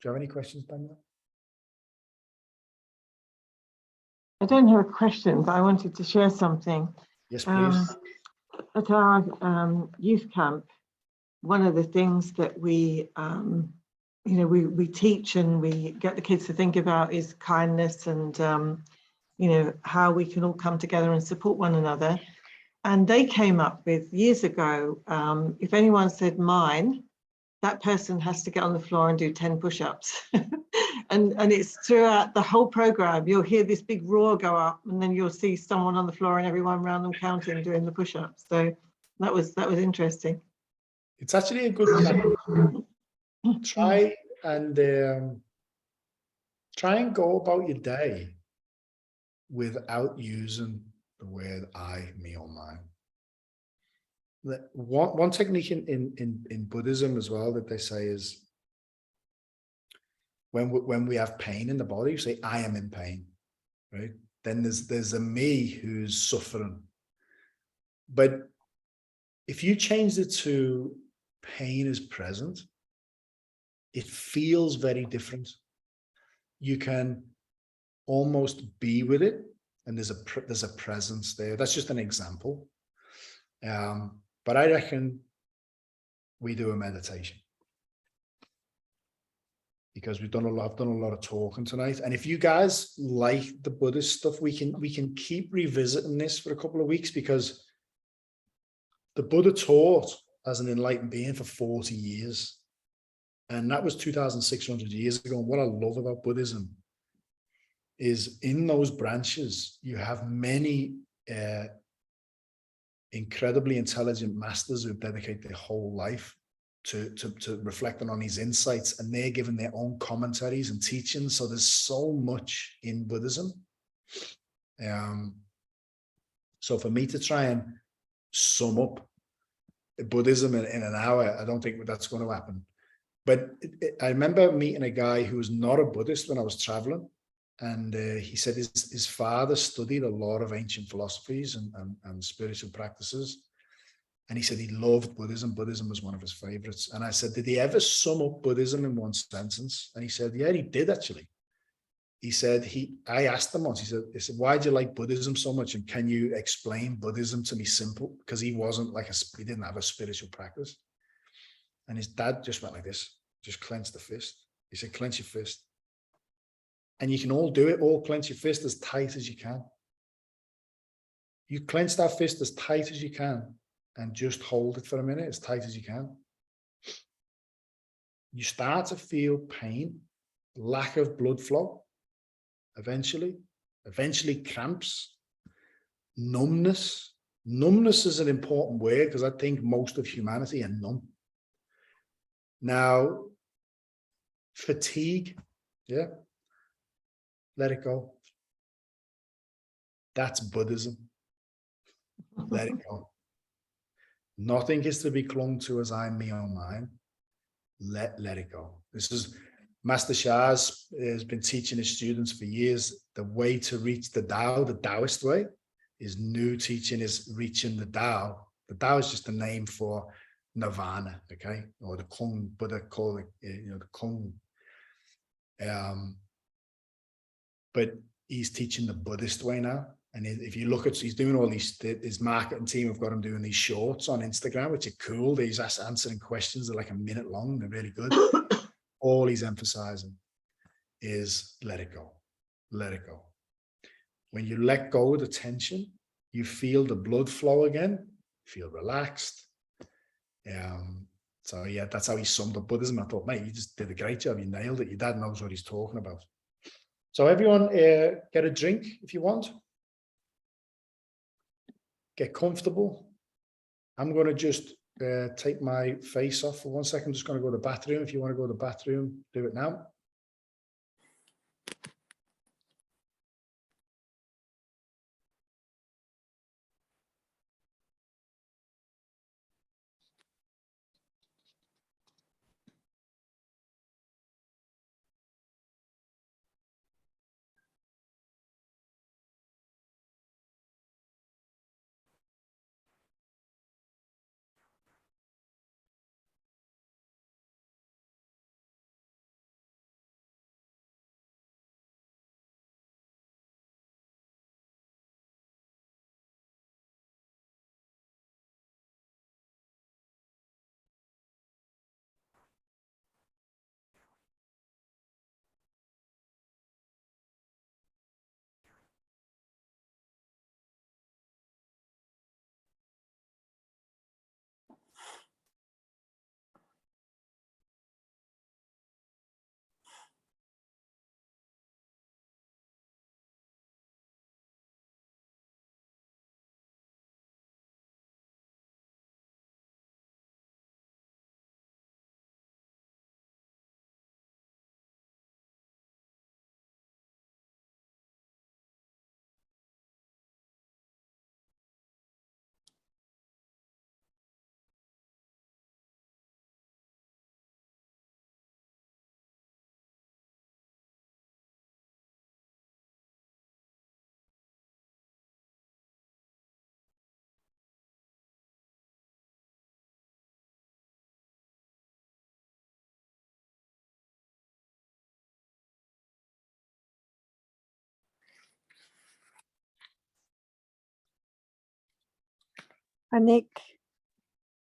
Speaker 1: Do you have any questions, Daniel?
Speaker 5: I don't have a question, but I wanted to share something.
Speaker 1: Yes, please.
Speaker 5: At our youth camp, one of the things that we teach and we get the kids to think about is kindness and, how we can all come together and support one another. And they came up with, years ago, if anyone said mine, that person has to get on the floor and do 10 push-ups. and it's throughout the whole program, you'll hear this big roar go up, and then you'll see someone on the floor and everyone around them counting, doing the push-ups. So that was interesting.
Speaker 1: It's actually a good practice. Try and go about your day without using the word I, me, or mine. One technique in Buddhism as well that they say is when we have pain in the body, you say, I am in pain, right? Then there's a me who's suffering. But if you change it to pain is present, it feels very different. You can almost be with it, and there's a presence there. That's just an example. But I reckon we do a meditation, because I've done a lot of talking tonight. And if you guys like the Buddhist stuff, we can keep revisiting this for a couple of weeks, because the Buddha taught as an enlightened being for 40 years. And that was 2,600 years ago. And what I love about Buddhism is in those branches, you have many incredibly intelligent masters who dedicate their whole life to reflecting on these insights, and they're giving their own commentaries and teachings. So there's so much in Buddhism. So for me to try and sum up Buddhism in an hour, I don't think that's going to happen. But I remember meeting a guy who was not a Buddhist when I was traveling, And he said his father studied a lot of ancient philosophies and spiritual practices. And he said he loved Buddhism. Buddhism was one of his favorites. And I said, did he ever sum up Buddhism in one sentence? And he said, yeah, he did actually. He said, I asked him once, he said, why do you like Buddhism so much? And can you explain Buddhism to me simple? Because he wasn't like he didn't have a spiritual practice. And his dad just went like this, just clenched the fist. He said, clench your fist. And you can all do it, all clench your fist as tight as you can. You clench that fist as tight as you can and just hold it for a minute as tight as you can. You start to feel pain, lack of blood flow, eventually cramps, numbness. Numbness is an important word because I think most of humanity are numb. Now, fatigue, yeah, let it go. That's Buddhism. Let it go. Nothing is to be clung to as I, me, or mine. Let it go. This is Master Shah's has been teaching his students for years. The way to reach the Tao, the Taoist way, his new teaching is reaching the Tao. The Tao is just a name for Nirvana, okay, or the Kung. Buddha call it, the Kung. But he's teaching the Buddhist way now. And if you look at, he's doing all these, his marketing team have got him doing these shorts on Instagram, which are cool. He's answering questions that are like a minute long. They're really good. All he's emphasizing is let it go. Let it go. When you let go of the tension, you feel the blood flow again, feel relaxed. So yeah, that's how he summed up Buddhism. I thought, mate, you just did a great job. You nailed it. Your dad knows what he's talking about. So everyone get a drink if you want. Get comfortable. I'm going to just take my face off for 1 second. I'm just going to go to the bathroom. If you want to go to the bathroom, do it now.
Speaker 6: Nick.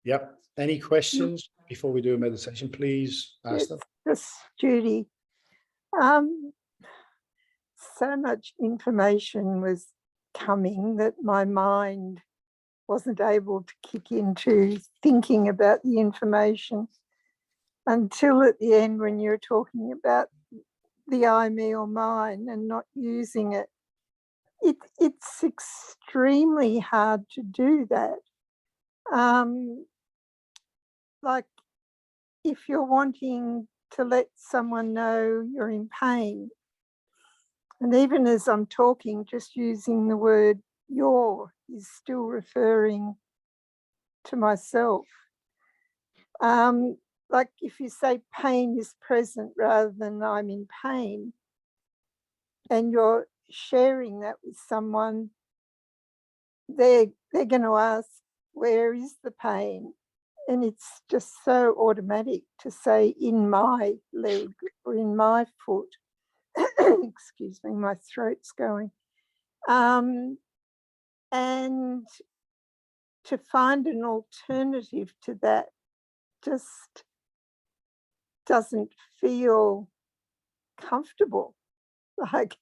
Speaker 1: Yep. Any questions before we do a meditation, please ask them.
Speaker 6: Yes, Judy. So much information was coming that my mind wasn't able to kick into thinking about the information until at the end when you're talking about the I, me or mine and not using it. It's extremely hard to do that. Like if you're wanting to let someone know you're in pain, and even as I'm talking, just using the word "you're" is still referring to myself. Like if you say pain is present rather than I'm in pain, and you're sharing that with someone, they're going to ask, where is the pain? And it's just so automatic to say, in my leg or in my foot. Excuse me, my throat's going. And to find an alternative to that just doesn't feel comfortable. Like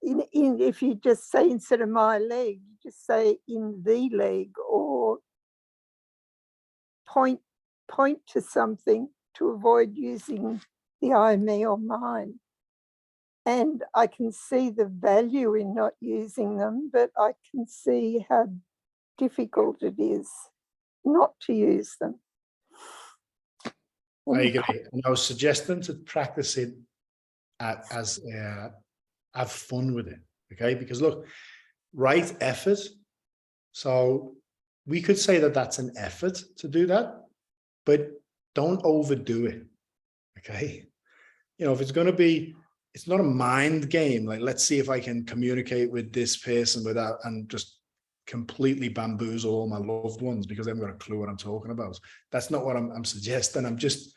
Speaker 6: if you just say, instead of my leg, you just say in the leg, or point to something to avoid using the I, me or mine. And I can see the value in not using them, but I can see how difficult it is not to use them.
Speaker 1: I agree. And I was suggesting to practice it as have fun with it. Okay, because look, right effort. So we could say that that's an effort to do that, but don't overdo it. Okay, you know, if it's going to be, it's not a mind game. Like, let's see if I can communicate with this person without, and just completely bamboozle all my loved ones because they haven't got a clue what I'm talking about. That's not what I'm suggesting. I'm just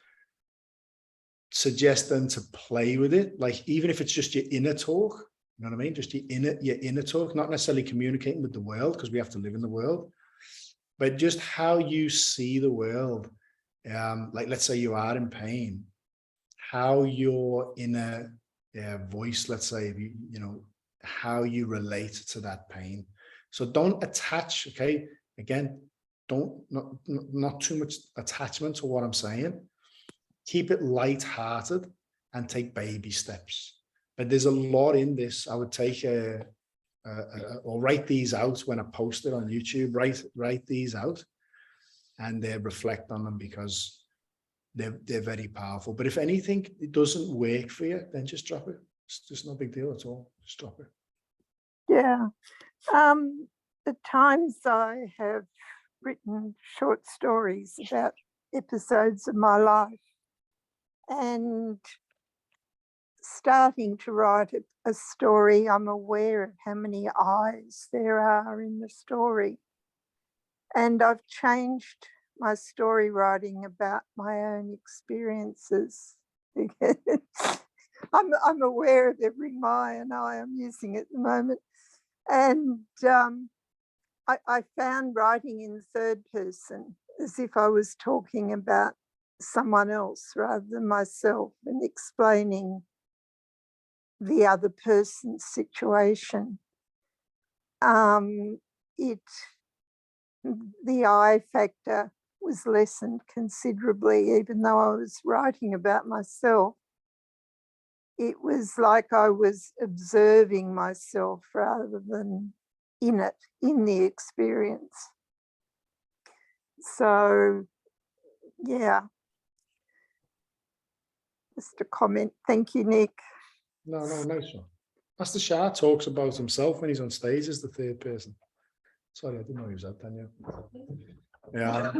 Speaker 1: suggesting to play with it. Like, even if it's just your inner talk, you know what I mean? Just your inner talk, not necessarily communicating with the world, because we have to live in the world, but just how you see the world. Like, let's say you are in pain, how your inner voice, let's say, you know, how you relate to that pain. So don't attach, okay? Again, not too much attachment to what I'm saying. Keep it light-hearted and take baby steps. But there's a lot in this. I would take or write these out when I post it on YouTube. Write these out and reflect on them, because they're very powerful. But if anything, it doesn't work for you, then just drop it. It's just no big deal at all. Just drop it.
Speaker 6: Yeah. The times I have written short stories about episodes of my life, and starting to write a story, I'm aware of how many eyes there are in the story. And I've changed my story writing about my own experiences. I'm aware of every my and I am using at the moment. And I found writing in third person as if I was talking about someone else rather than myself, and explaining the other person's situation. The I factor was lessened considerably, even though I was writing about myself. It was like I was observing myself rather than in it, in the experience. So, yeah. Just a comment. Thank you, Nick.
Speaker 1: No, nice one. Master Shah talks about himself when he's on stage as the third person. Sorry, I didn't know he was that, Daniel. Yeah.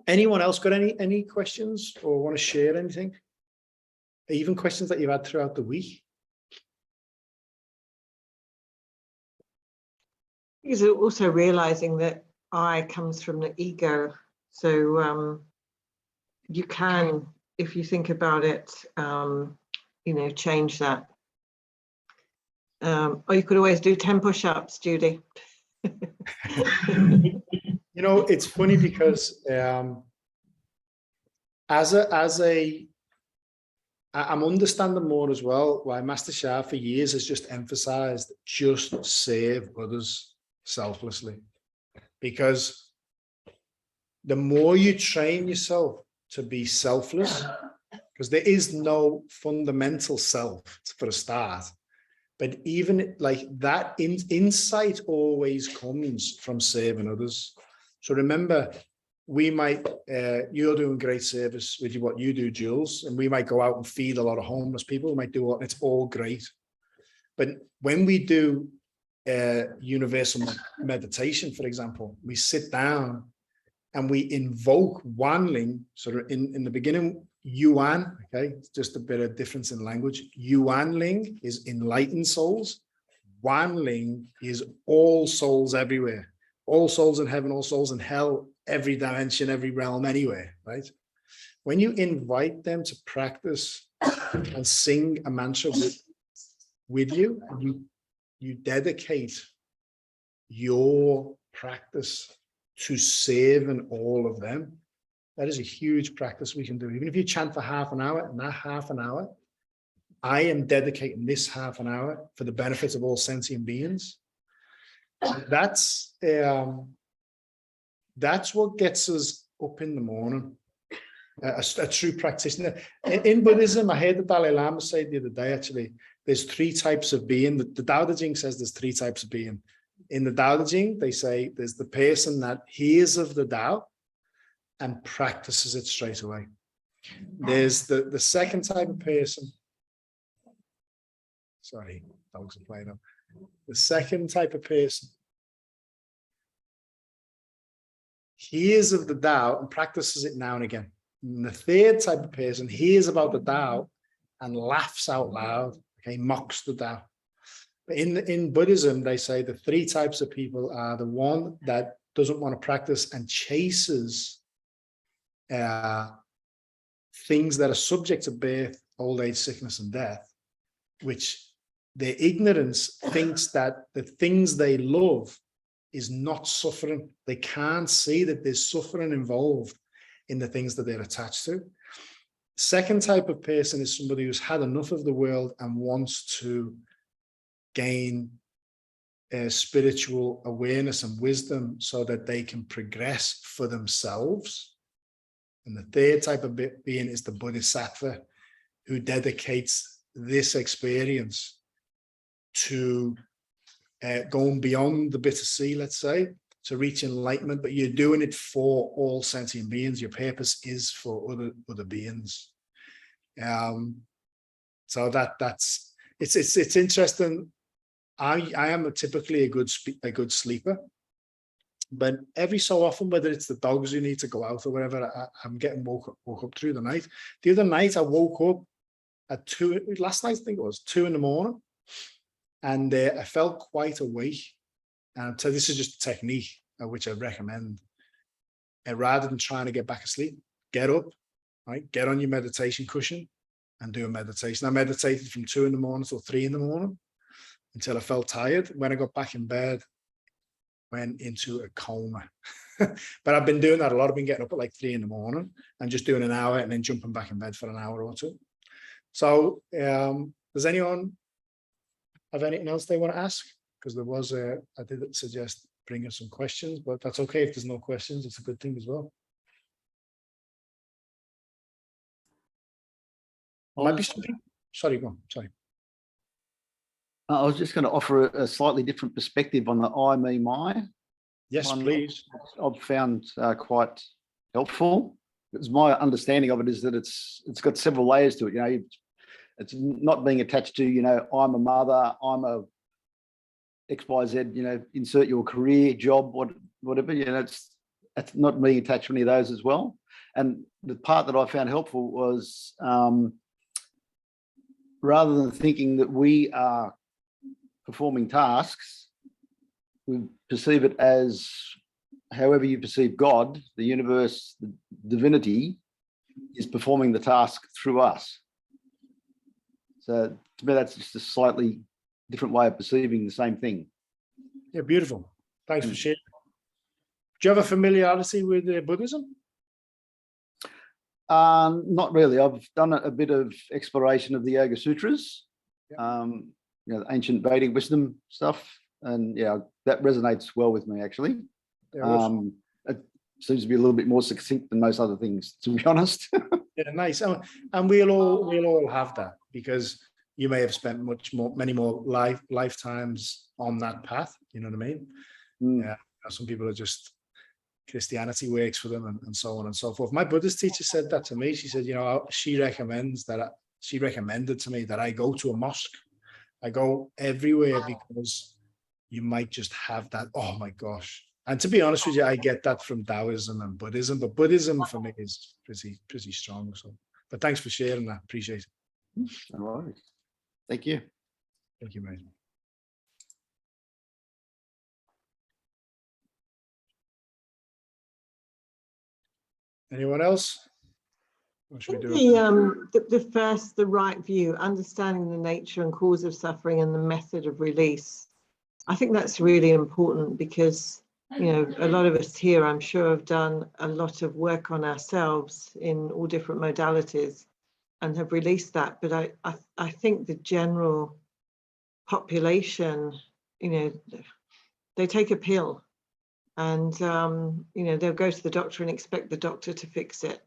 Speaker 1: Anyone else got any questions or want to share anything? Even questions that you've had throughout the week?
Speaker 5: Because also realizing that I comes from the ego. So you can, if you think about it, you know, change that. Or you could always do 10 push-ups, Judy.
Speaker 1: You know, it's funny because I'm understanding more as well why Master Shah for years has just emphasized just serve others selflessly. Because the more you train yourself to be selfless, because there is no fundamental self for a start, but even like that insight always comes from serving others. So remember, we might, you're doing great service with what you do, Jules, and we might go out and feed a lot of homeless people. We might do what, it's all great. But when we do universal meditation, for example, we sit down and we invoke Wanling. So in the beginning, Yuan, okay, it's just a bit of difference in language. Yuan Ling is enlightened souls. Wan Ling is all souls everywhere, all souls in heaven, all souls in hell, every dimension, every realm, anywhere, right? When you invite them to practice and sing a mantra with you, you dedicate your practice to serving all of them. That is a huge practice we can do. Even if you chant for half an hour, and that half an hour, I am dedicating this half an hour for the benefit of all sentient beings. That's what gets us up in the morning. A true practitioner. In Buddhism, I heard the Dalai Lama say the other day, actually, there's 3 types of being. The Tao Te Ching says there's 3 types of being. In the Tao Te Ching, they say there's the person that hears of the Tao and practices it straight away. There's the second type of person. Sorry, dogs are playing up. The second type of person hears of the Tao and practices it now and again. And the third type of person hears about the Tao and laughs out loud, okay, mocks the Tao. But in Buddhism, they say the 3 types of people are the one that doesn't want to practice and chases things that are subject to birth, old age, sickness, and death, which their ignorance thinks that the things they love is not suffering. They can't see that there's suffering involved in the things that they're attached to. Second type of person is somebody who's had enough of the world and wants to gain spiritual awareness and wisdom so that they can progress for themselves. And the third type of being is the Bodhisattva, who dedicates this experience to going beyond the bitter sea, let's say, to reach enlightenment, but you're doing it for all sentient beings. Your purpose is for other beings. So it's interesting. I am typically a good sleeper, but every so often, whether it's the dogs who need to go out or whatever, I'm getting woke up through the night. The other night I woke up at 2, last night I think it was 2 in the morning, and I felt quite awake. And so this is just a technique which I recommend. Rather than trying to get back asleep, get up, right? Get on your meditation cushion and do a meditation. I meditated from 2 in the morning till 3 in the morning until I felt tired. When I got back in bed, went into a coma. But I've been doing that a lot. I've been getting up at like 3 in the morning and just doing an hour and then jumping back in bed for an hour or 2. So does anyone have anything else they want to ask? Because there was I did suggest bringing some questions, but that's okay if there's no questions. It's a good thing as well. Might be something. Sorry, go on. Sorry.
Speaker 7: I was just going to offer a slightly different perspective on the I, me, my.
Speaker 1: Yes, please.
Speaker 7: I've found quite helpful. Because my understanding of it is that it's got several layers to it. You know, it's not being attached to, you know, I'm a mother, I'm a XYZ, you know, insert your career, job, whatever, you know, it's not being attached to any of those as well. And the part that I found helpful was rather than thinking that we are performing tasks, we perceive it as however you perceive God, the universe, the divinity is performing the task through us. So to me, that's just a slightly different way of perceiving the same thing.
Speaker 1: Yeah, beautiful. Thanks for sharing. Do you have a familiarity with Buddhism?
Speaker 7: Not really. I've done a bit of exploration of the Yoga Sutras,
Speaker 1: Yeah.
Speaker 7: You know, ancient Vedic wisdom stuff, and yeah, that resonates well with me actually.
Speaker 1: Yeah, awesome.
Speaker 7: It seems to be a little bit more succinct than most other things, to be honest.
Speaker 1: Yeah, nice. And we'll all have that, because you may have spent many more lifetimes on that path. You know what I mean? Yeah. Some people are just, Christianity works for them, and so on and so forth. My Buddhist teacher said that to me. She said, you know, she recommended to me that I go to a mosque. I go everywhere because you might just have that, oh my gosh. And to be honest with you, I get that from Taoism and Buddhism, but Buddhism for me is pretty strong. So But thanks for sharing that. Appreciate it.
Speaker 7: No worries. Thank you.
Speaker 1: Thank you, mate. Anyone else? What
Speaker 5: I
Speaker 1: should we
Speaker 5: think
Speaker 1: do?
Speaker 5: the right view, understanding the nature and cause of suffering and the method of release. I think that's really important because, you know, a lot of us here, I'm sure, have done a lot of work on ourselves in all different modalities and have released that. But I think the general population, you know, they take a pill and, you know, they'll go to the doctor and expect the doctor to fix it.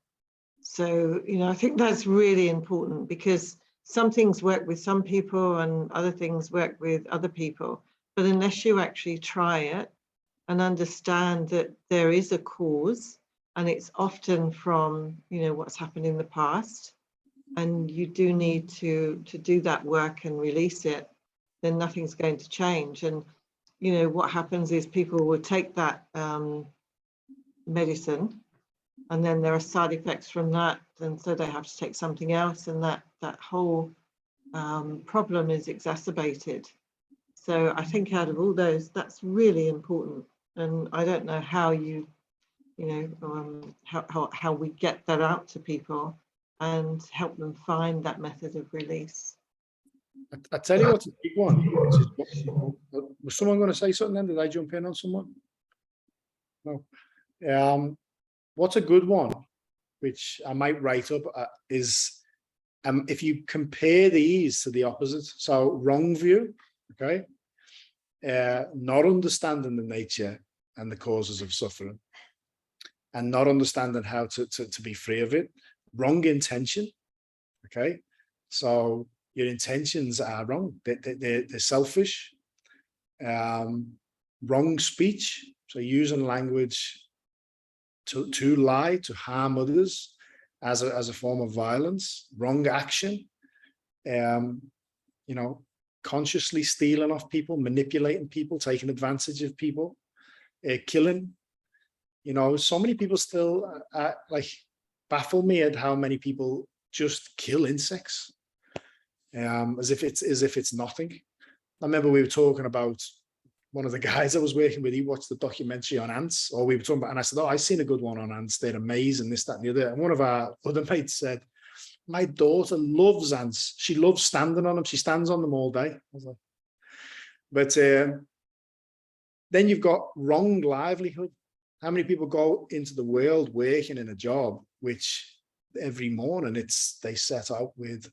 Speaker 5: So, you know, I think that's really important because some things work with some people and other things work with other people. But unless you actually try it and understand that there is a cause, and it's often from, you know, what's happened in the past, and you do need to do that work and release it, then nothing's going to change. And, you know, what happens is people will take that medicine, and then there are side effects from that, and so they have to take something else, and that whole problem is exacerbated. So I think out of all those, that's really important. And I don't know how you know, how we get that out to people and help them find that method of release.
Speaker 1: I tell you what's a big one. Was someone going to say something then? Did I jump in on someone? No. What's a good one, which I might write up, is if you compare these to the opposite. So wrong view, okay? Not understanding the nature and the causes of suffering, and not understanding how to be free of it. Wrong intention, okay? So your intentions are wrong. They're selfish. Wrong speech, so using language to lie, to harm others as a form of violence. Wrong action, you know, consciously stealing off people, manipulating people, taking advantage of people, killing. You know, so many people still like baffle me at how many people just kill insects, as if it's nothing. I remember we were talking about one of the guys I was working with. He watched the documentary on ants, or we were talking about, and I said, "Oh, I seen a good one on ants. They're amazing, this, that, and the other." And one of our other mates said, "My daughter loves ants. She loves standing on them. She stands on them all day." I was like, but then you've got wrong livelihood. How many people go into the world working in a job which every morning they set out with,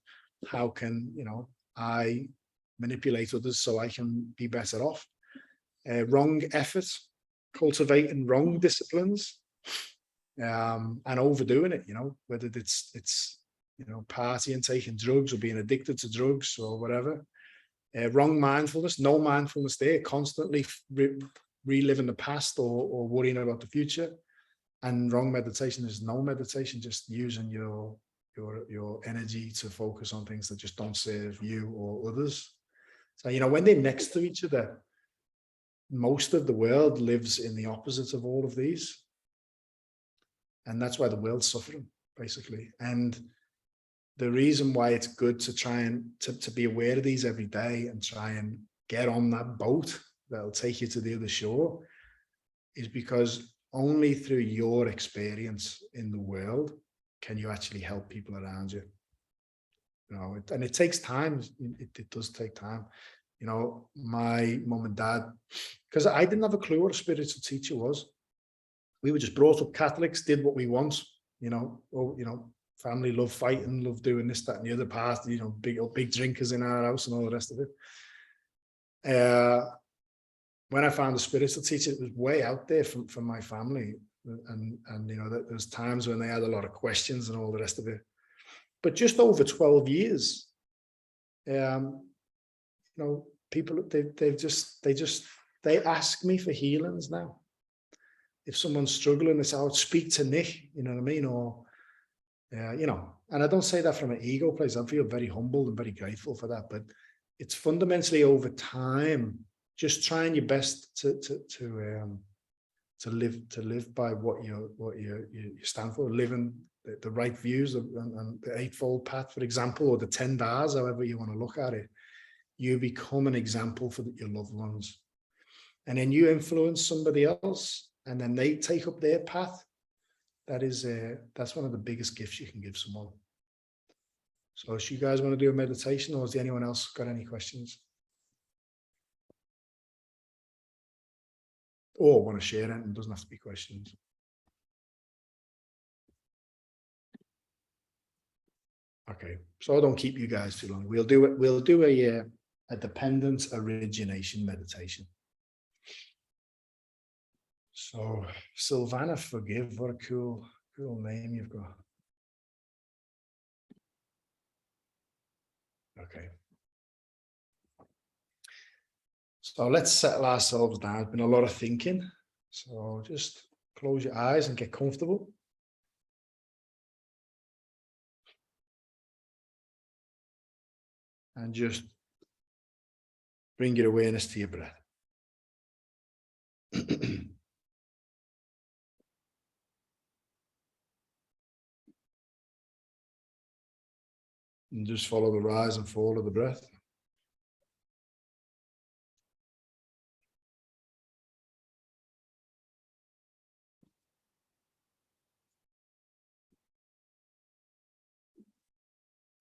Speaker 1: how can, you know, I manipulate others so I can be better off? Wrong effort, cultivating wrong disciplines, and overdoing it, you know, whether it's you know, partying, taking drugs, or being addicted to drugs or whatever. Wrong mindfulness, no mindfulness there, constantly reliving the past or worrying about the future. And wrong meditation is no meditation, just using your energy to focus on things that just don't serve you or others. So, you know, when they're next to each other, most of the world lives in the opposite of all of these. And that's why the world's suffering, basically. And the reason why it's good to try and to be aware of these every day and try and get on that boat that'll take you to the other shore is because only through your experience in the world can you actually help people around you. You know, and it takes time. It does take time. You know, my mum and dad, because I didn't have a clue what a spiritual teacher was. We were just brought up Catholics, did what we want, you know, or, you know, family love fighting, love doing this, that, and the other part, you know, big drinkers in our house and all the rest of it. When I found a spiritual teacher, it was way out there from my family. And you know, there's times when they had a lot of questions and all the rest of it. But just over 12 years, you know, people, they ask me for healings now. If someone's struggling, they say, "I would speak to Nick," you know what I mean? Or, you know, and I don't say that from an ego place. I feel very humbled and very grateful for that. But it's fundamentally over time, just trying your best to live by what you stand for, living the right views and the Eightfold Path, for example, or the 10 Dars, however you want to look at it. You become an example for your loved ones, and then you influence somebody else, and then they take up their path. That's one of the biggest gifts you can give someone. So, if you guys want to do a meditation, or has anyone else got any questions? Or want to share it? It doesn't have to be questions. Okay, so I don't keep you guys too long. We'll do it. We'll do a dependent origination meditation. So, Sylvana, forgive. What a cool name you've got. Okay. So let's settle ourselves down. It's been a lot of thinking. So just close your eyes and get comfortable. And just bring your awareness to your breath. And just follow the rise and fall of the breath.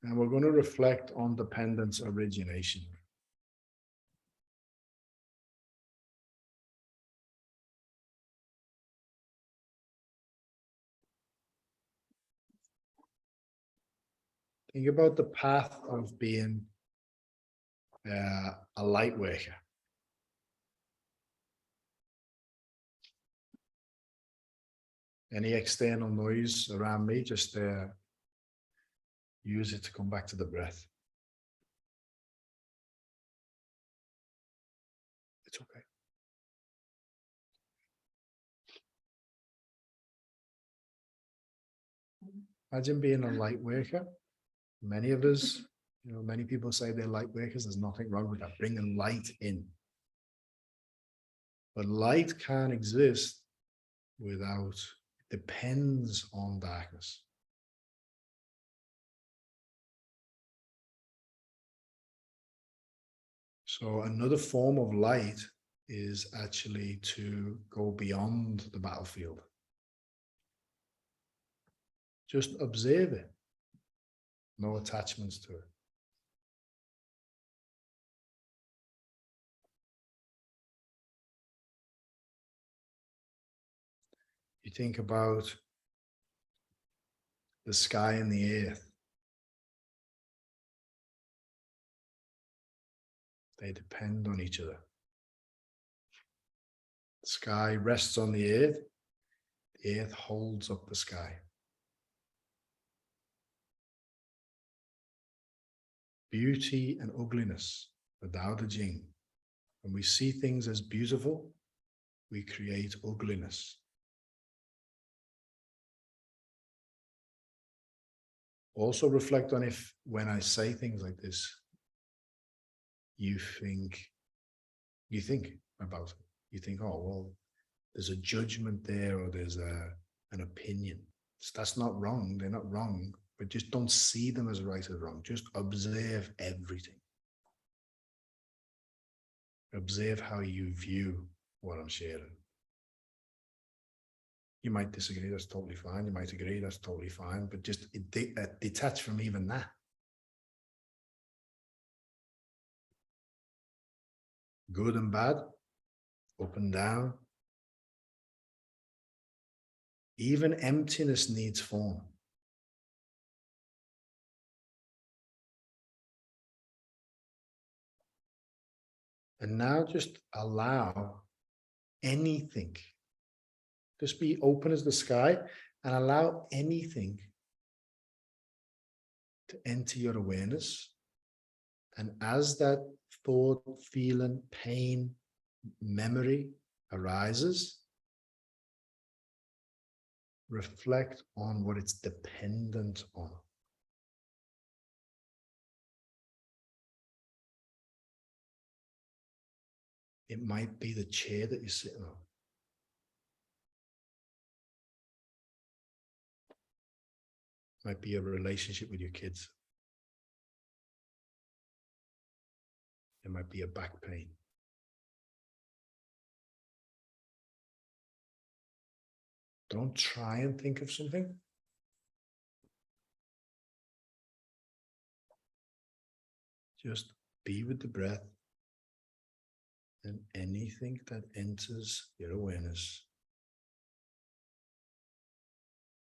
Speaker 1: And we're going to reflect on dependence origination. Think about the path of being a light worker. Any external noise around me, just use it to come back to the breath. It's okay. Imagine being a light worker. Many of us, many people say they're light workers. There's nothing wrong with that, bringing light in. But light can't exist without, it depends on darkness. So another form of light is actually to go beyond the battlefield. Just observe it. No attachments to it. You think about the sky and the earth. They depend on each other. The sky rests on the earth holds up the sky. Beauty and ugliness, the Tao Te Ching. When we see things as beautiful, we create ugliness. Also reflect on if, when I say things like this, you think about it. You think, oh, well, there's a judgment there, or there's an opinion. That's not wrong. They're not wrong, but just don't see them as right or wrong. Just observe everything. Observe how you view what I'm sharing. You might disagree, that's totally fine. You might agree, that's totally fine. But just detach from even that. Good and bad, up and down. Even emptiness needs form. And now just allow anything. Just be open as the sky and allow anything to enter your awareness. And as that thought, feeling, pain, memory arises, reflect on what it's dependent on. It might be the chair that you're sitting on. Might be a relationship with your kids. It might be a back pain. Don't try and think of something. Just be with the breath, and anything that enters your awareness,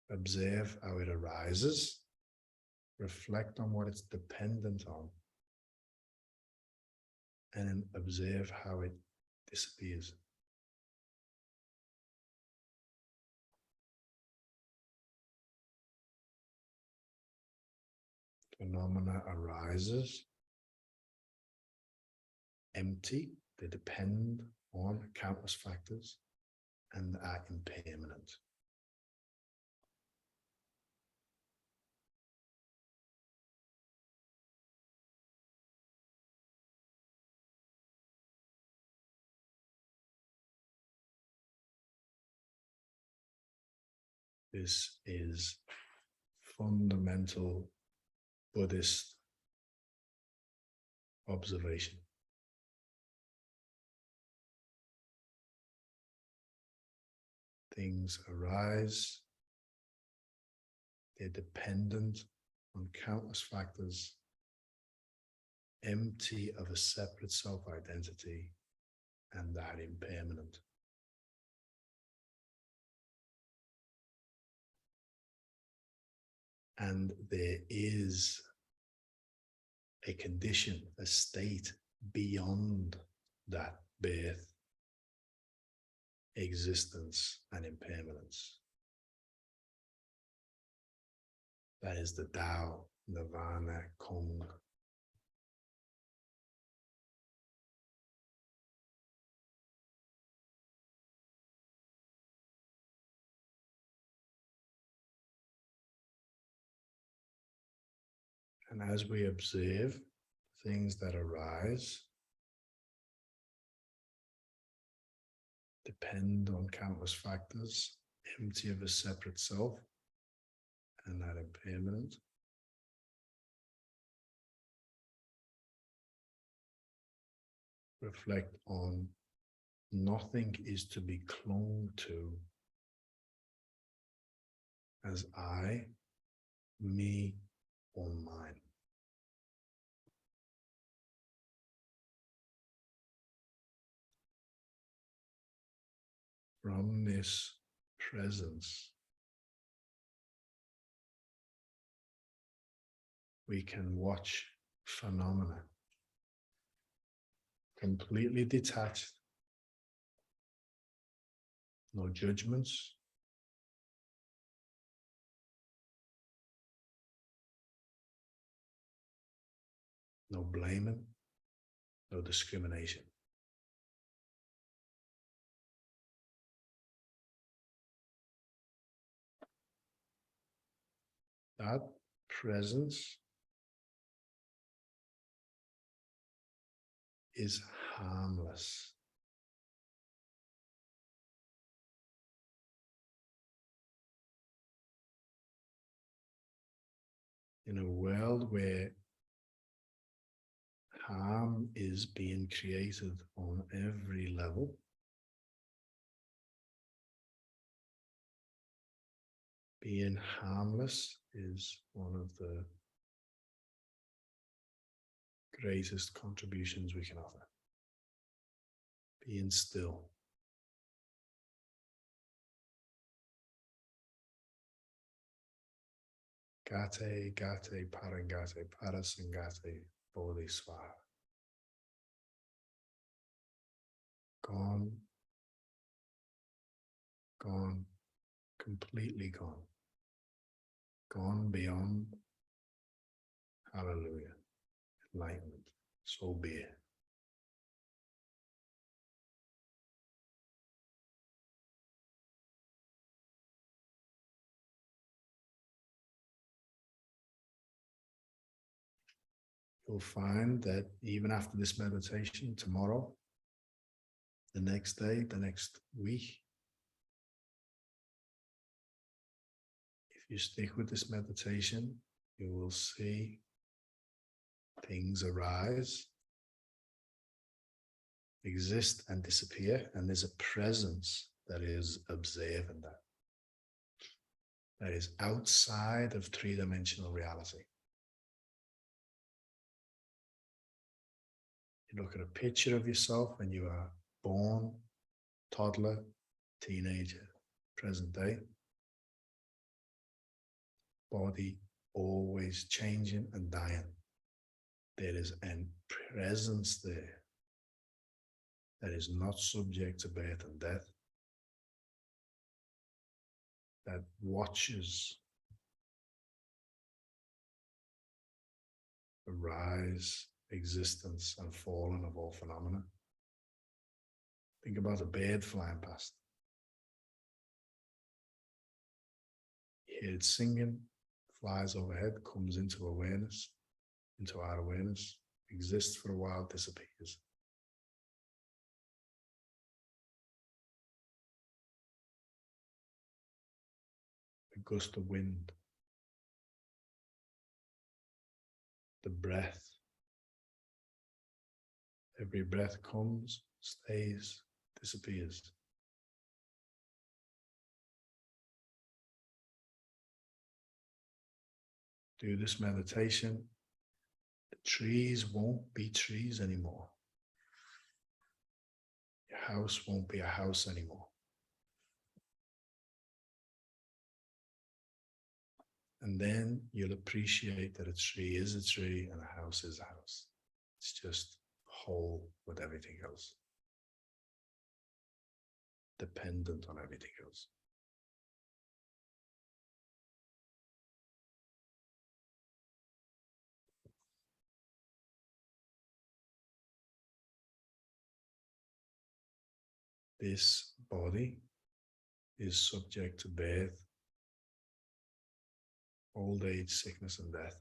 Speaker 1: observe how it arises, reflect on what it's dependent on, and then observe how it disappears. Phenomena arises, empty, they depend on countless factors and are impermanent. This is fundamental Buddhist observation. Things arise, they're dependent on countless factors, empty of a separate self-identity, and are impermanent. And there is a condition, a state beyond that birth, existence, and impermanence. That is the Tao, Nirvana, Kong. And as we observe things that arise, depend on countless factors, empty of a separate self, and that impermanent, reflect on nothing is to be clung to as I, me, or mine. From this presence, we can watch phenomena completely detached, no judgments, no blaming, no discrimination. That presence is harmless. In a world where harm is being created on every level, being harmless is one of the greatest contributions we can offer. Being still. Gate, gate, parangate, parasangate, bodhisvaha. Gone, gone, completely gone. Gone beyond, hallelujah, enlightenment, so be it. You'll find that even after this meditation, tomorrow, the next day, the next week, if If you stick with this meditation, you will see things arise, exist and disappear, and there's a presence that is observing that. That is outside of three-dimensional reality. You look at a picture of yourself when you are born, toddler, teenager, present day. Body always changing and dying. There is a presence there that is not subject to birth and death, that watches the rise, existence, and falling of all phenomena. Think about a bird flying past. You hear it singing, flies overhead, comes into awareness, into our awareness, exists for a while, disappears. A gust of wind, the breath. Every breath comes, stays, disappears. Do this meditation, the trees won't be trees anymore. Your house won't be a house anymore. And then you'll appreciate that a tree is a tree and a house is a house. It's just whole with everything else, dependent on everything else. This body is subject to birth, old age, sickness, and death.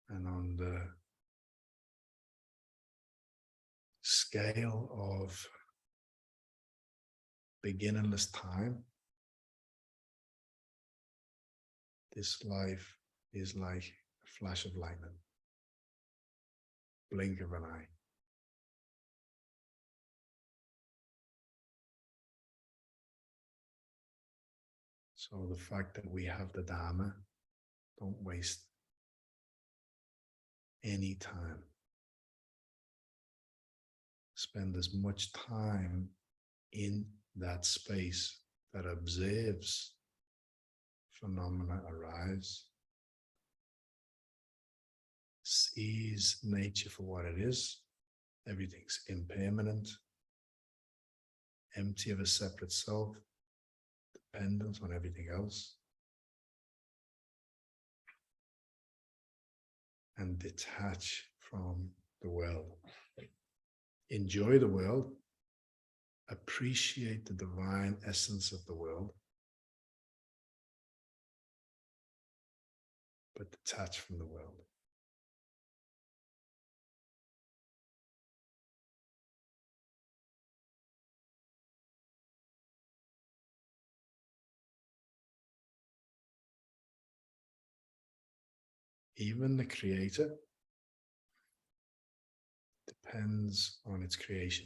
Speaker 1: And on the scale of beginningless time, this life is like a flash of lightning, blink of an eye. So the fact that we have the Dhama, don't waste any time. Spend as much time in that space that observes phenomena arise, sees nature for what it is. Everything's impermanent, empty of a separate self, dependent on everything else, and detach from the world. Enjoy the world, appreciate the divine essence of the world, but detach from the world. Even the creator depends on its creation.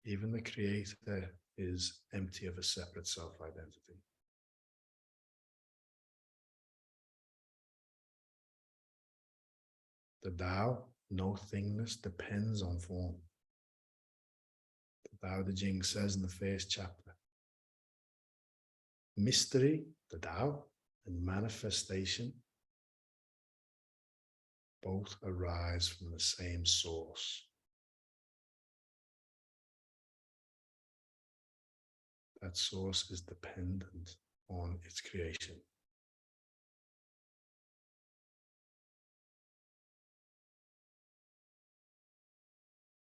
Speaker 1: Even the creator is empty of a separate self-identity. The Tao, no thingness, depends on form. The Tao Te Ching says in the first chapter, mystery, the Tao, and manifestation both arise from the same source. That source is dependent on its creation.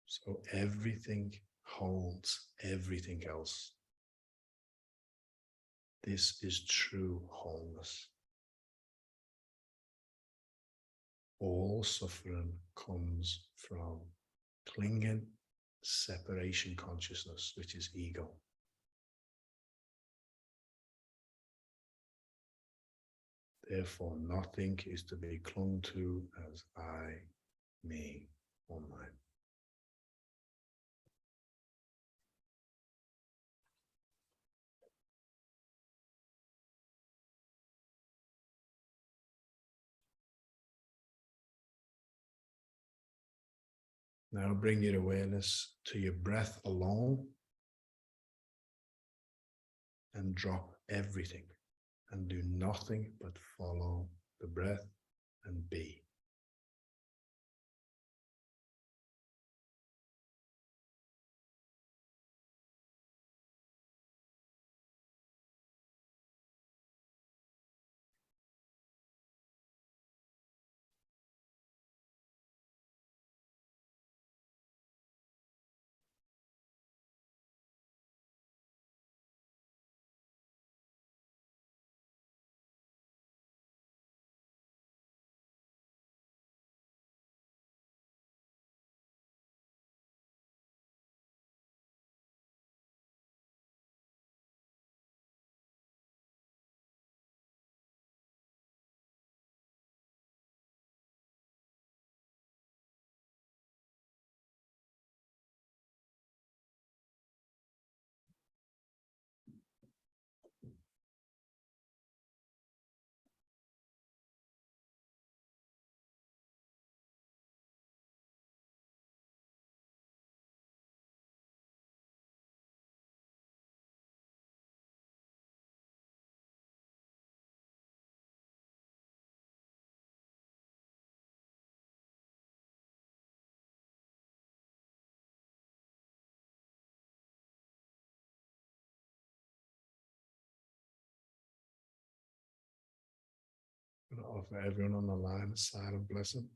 Speaker 1: So everything holds everything else. This is true wholeness. All suffering comes from clinging separation consciousness, which is ego. Therefore, nothing is to be clung to as I, me, or mine. Now bring your awareness to your breath alone and drop everything and do nothing but follow the breath and be. I'm going to offer everyone on the line a silent blessing.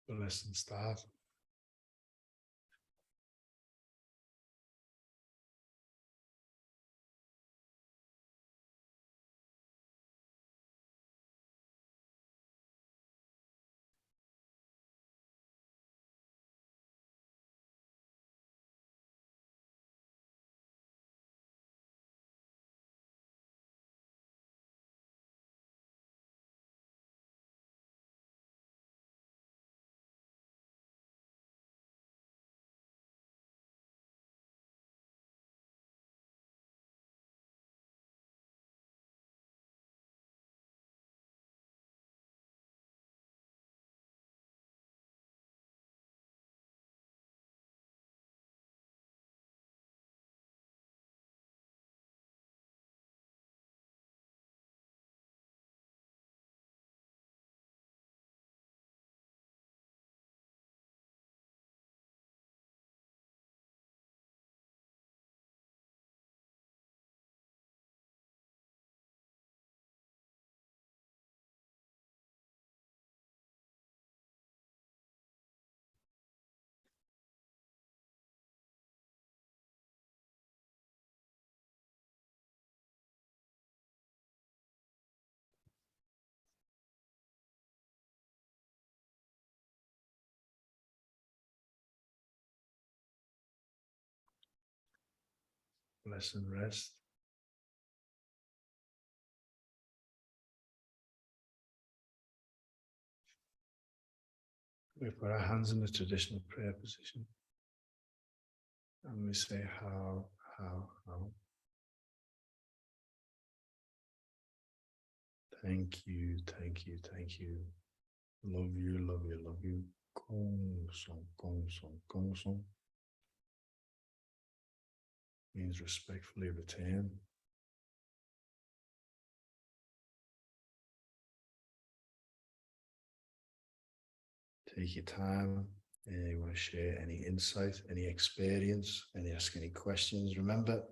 Speaker 1: The lesson start. Bless and rest. We put our hands in the traditional prayer position. And we say how. Thank you, thank you, thank you. Love you, love you, love you. Gong song, gong song, gong song. Means respectfully return. Take your time. You want to share any insight, any experience, ask any questions. Remember,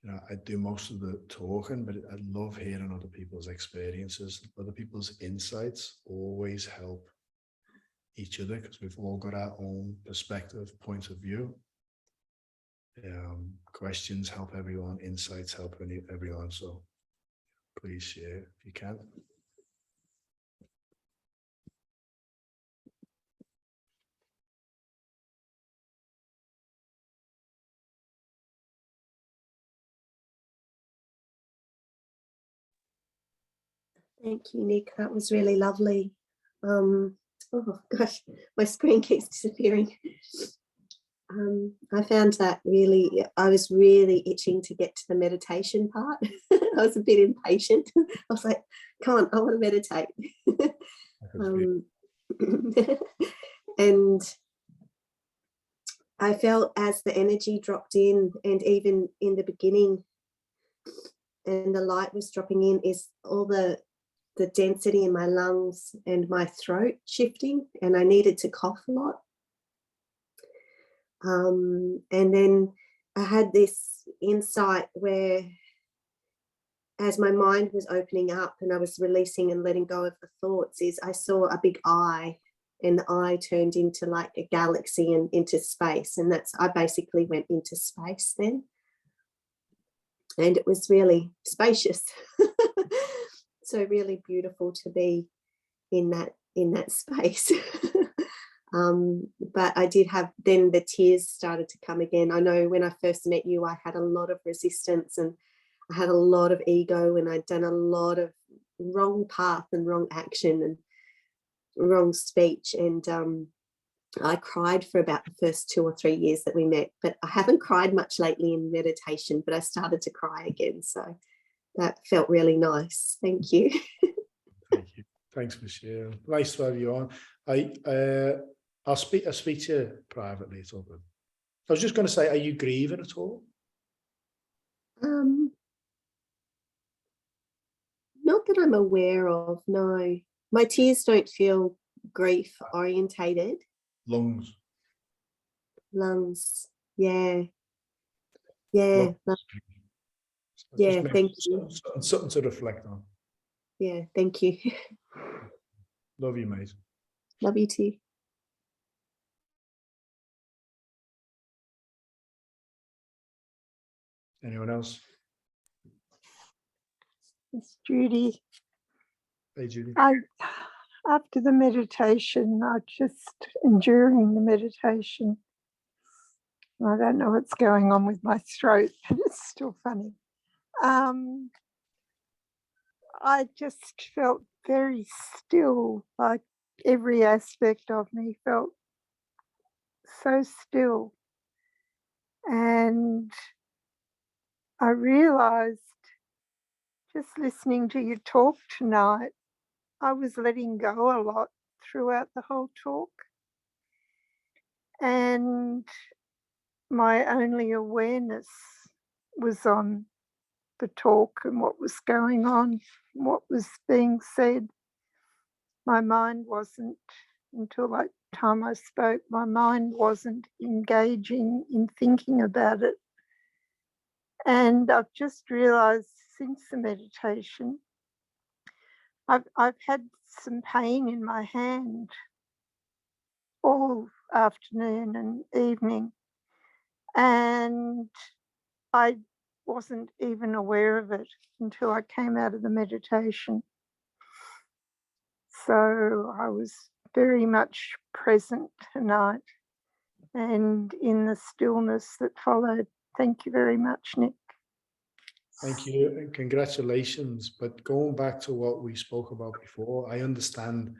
Speaker 1: I do most of the talking, but I love hearing other people's experiences. Other people's insights always help each other because we've all got our own perspective, point of view. questions help everyone, insights help everyone. So please share if you can.
Speaker 4: Thank you, Nick. That was really lovely. Oh gosh, my screen keeps disappearing. I found that really, I was really itching to get to the meditation part. I was a bit impatient. I was like, come on, I want to meditate. And I felt as the energy dropped in, and even in the beginning, and the light was dropping in, is all the density in my lungs and my throat shifting, and I needed to cough a lot. And then I had this insight where, as my mind was opening up and I was releasing and letting go of the thoughts, is I saw a big eye, and the eye turned into like a galaxy and into space. And I basically went into space then. And it was really spacious. So really beautiful to be in that space. But I did have, then the tears started to come again. I know when I first met you, I had a lot of resistance, and I had a lot of ego, and I'd done a lot of wrong path and wrong action and wrong speech. And I cried for about the first 2 or 3 years that we met, but I haven't cried much lately in meditation, but I started to cry again. So that felt really nice. Thank you.
Speaker 1: Thank you. Thanks for sharing. Nice to have you on. I'll speak to you privately. It's all good. I was just going to say, are you grieving at all?
Speaker 4: Not that I'm aware of, no. My tears don't feel grief orientated.
Speaker 1: Lungs.
Speaker 4: Yeah. Yeah. Yeah, thank you.
Speaker 1: Something to reflect on.
Speaker 4: Yeah, thank you.
Speaker 1: Love you, mate.
Speaker 4: Love you too.
Speaker 1: Anyone else?
Speaker 6: It's Judy.
Speaker 1: Hey, Judy.
Speaker 6: After the meditation, I just enduring the meditation. I don't know what's going on with my throat, but it's still funny. I just felt very still, like every aspect of me felt so still. And I realized, just listening to you talk tonight, I was letting go a lot throughout the whole talk. And my only awareness was on the talk and what was going on, what was being said. My mind wasn't, until that time I spoke, my mind wasn't engaging in thinking about it. And I've just realized since the meditation, I've had some pain in my hand all afternoon and evening, and I wasn't even aware of it until I came out of the meditation. So I was very much present tonight and in the stillness that followed. Thank you very much, Nick.
Speaker 1: Thank you and congratulations. But going back to what we spoke about before, I understand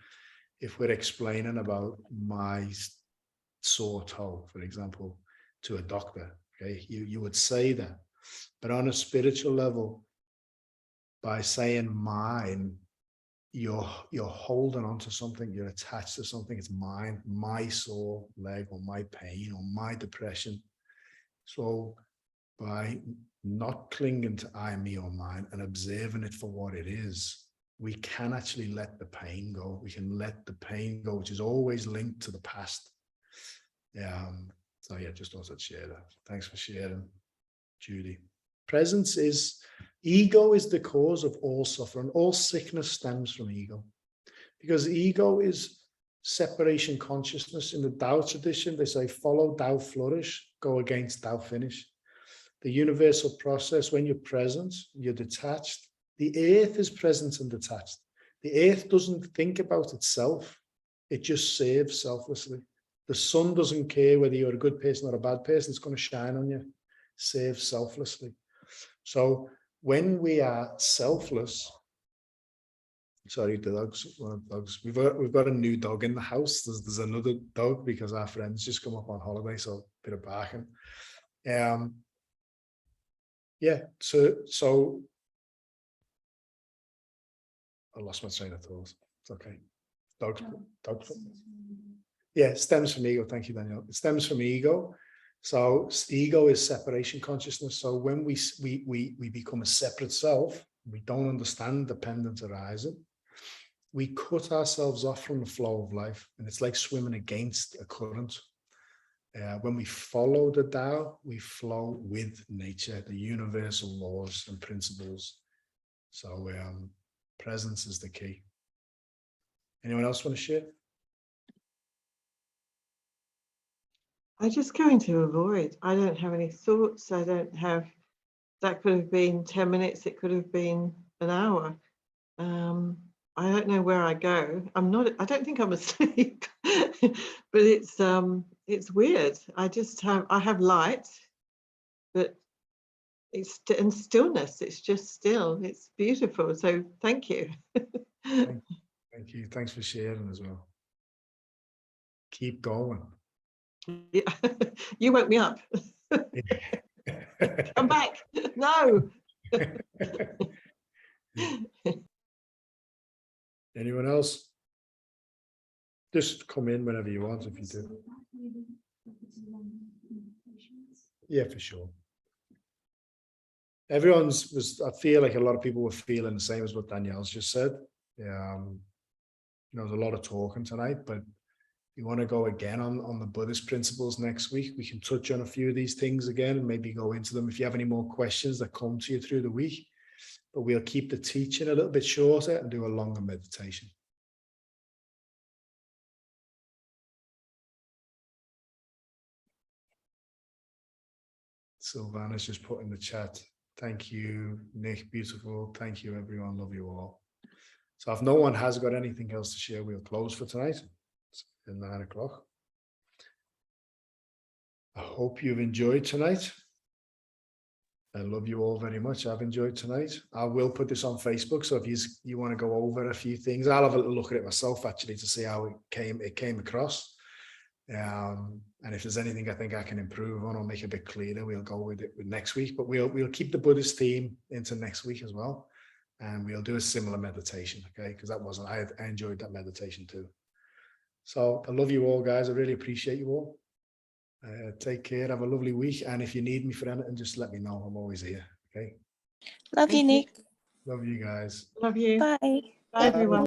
Speaker 1: if we're explaining about my sore toe, for example, to a doctor, okay, you would say that. But on a spiritual level, by saying mine, you're holding on to something, you're attached to something. It's mine, my sore leg, or my pain, or my depression. So by not clinging to I, me, or mine and observing it for what it is, we can actually let the pain go. We can let the pain go, which is always linked to the past. So yeah, just thought I'd share that. Thanks for sharing, Judy. Presence is, ego is the cause of all suffering. All sickness stems from ego, because ego is separation consciousness. In the Tao tradition, they say, follow Tao flourish, go against Tao finish. The universal process, when you're present, you're detached. The earth is present and detached. The earth doesn't think about itself. It just serves selflessly. The sun doesn't care whether you're a good person or a bad person. It's going to shine on you. Serve selflessly. So when we are selfless, sorry, the dogs. We've got a new dog in the house. There's another dog because our friends just come up on holiday, so a bit of barking. Yeah. So I lost my train of thought. It's okay. Dogs. Yeah, stems from ego. Thank you, Danielle. It stems from ego. So ego is separation consciousness. So when we become a separate self, we don't understand dependence arising. We cut ourselves off from the flow of life, and it's like swimming against a current. When we follow the Tao, we flow with nature, the universal laws and principles. So presence is the key. Anyone else want to share?
Speaker 5: I just going to avoid. I don't have any thoughts. I don't have, that could have been 10 minutes. It could have been an hour. I don't know where I go. I don't think I'm asleep, but it's weird. I have light, but it's and stillness. It's just still. It's beautiful. So thank you.
Speaker 1: Thank you. Thanks for sharing as well. Keep going.
Speaker 5: Yeah. You woke me up. Come back. No.
Speaker 1: Anyone else? Just come in whenever you want if you do. Yeah, for sure. I feel like a lot of people were feeling the same as what Danielle's just said. There's a lot of talking tonight, but you want to go again on the Buddhist principles next week. We can touch on a few of these things again and maybe go into them if you have any more questions that come to you through the week. But we'll keep the teaching a little bit shorter and do a longer meditation. Sylvana's just put in the chat. Thank you, Nick. Beautiful. Thank you, everyone. Love you all. So if no one has got anything else to share, we'll close for tonight. It's 9 o'clock. I hope you've enjoyed tonight. I love you all very much. I've enjoyed tonight. I will put this on Facebook. So if you want to go over a few things, I'll have a look at it myself actually to see how it came across. And if there's anything I think I can improve on or make a bit clearer, we'll go with it next week. But we'll keep the Buddhist theme into next week as well. And we'll do a similar meditation, okay? Because I enjoyed that meditation too. So I love you all, guys. I really appreciate you all. Take care. Have a lovely week. And if you need me for anything, just let me know. I'm always here. Okay.
Speaker 3: Love you, Nick.
Speaker 1: Love you guys.
Speaker 5: Love you.
Speaker 3: Bye.
Speaker 5: Bye, everyone.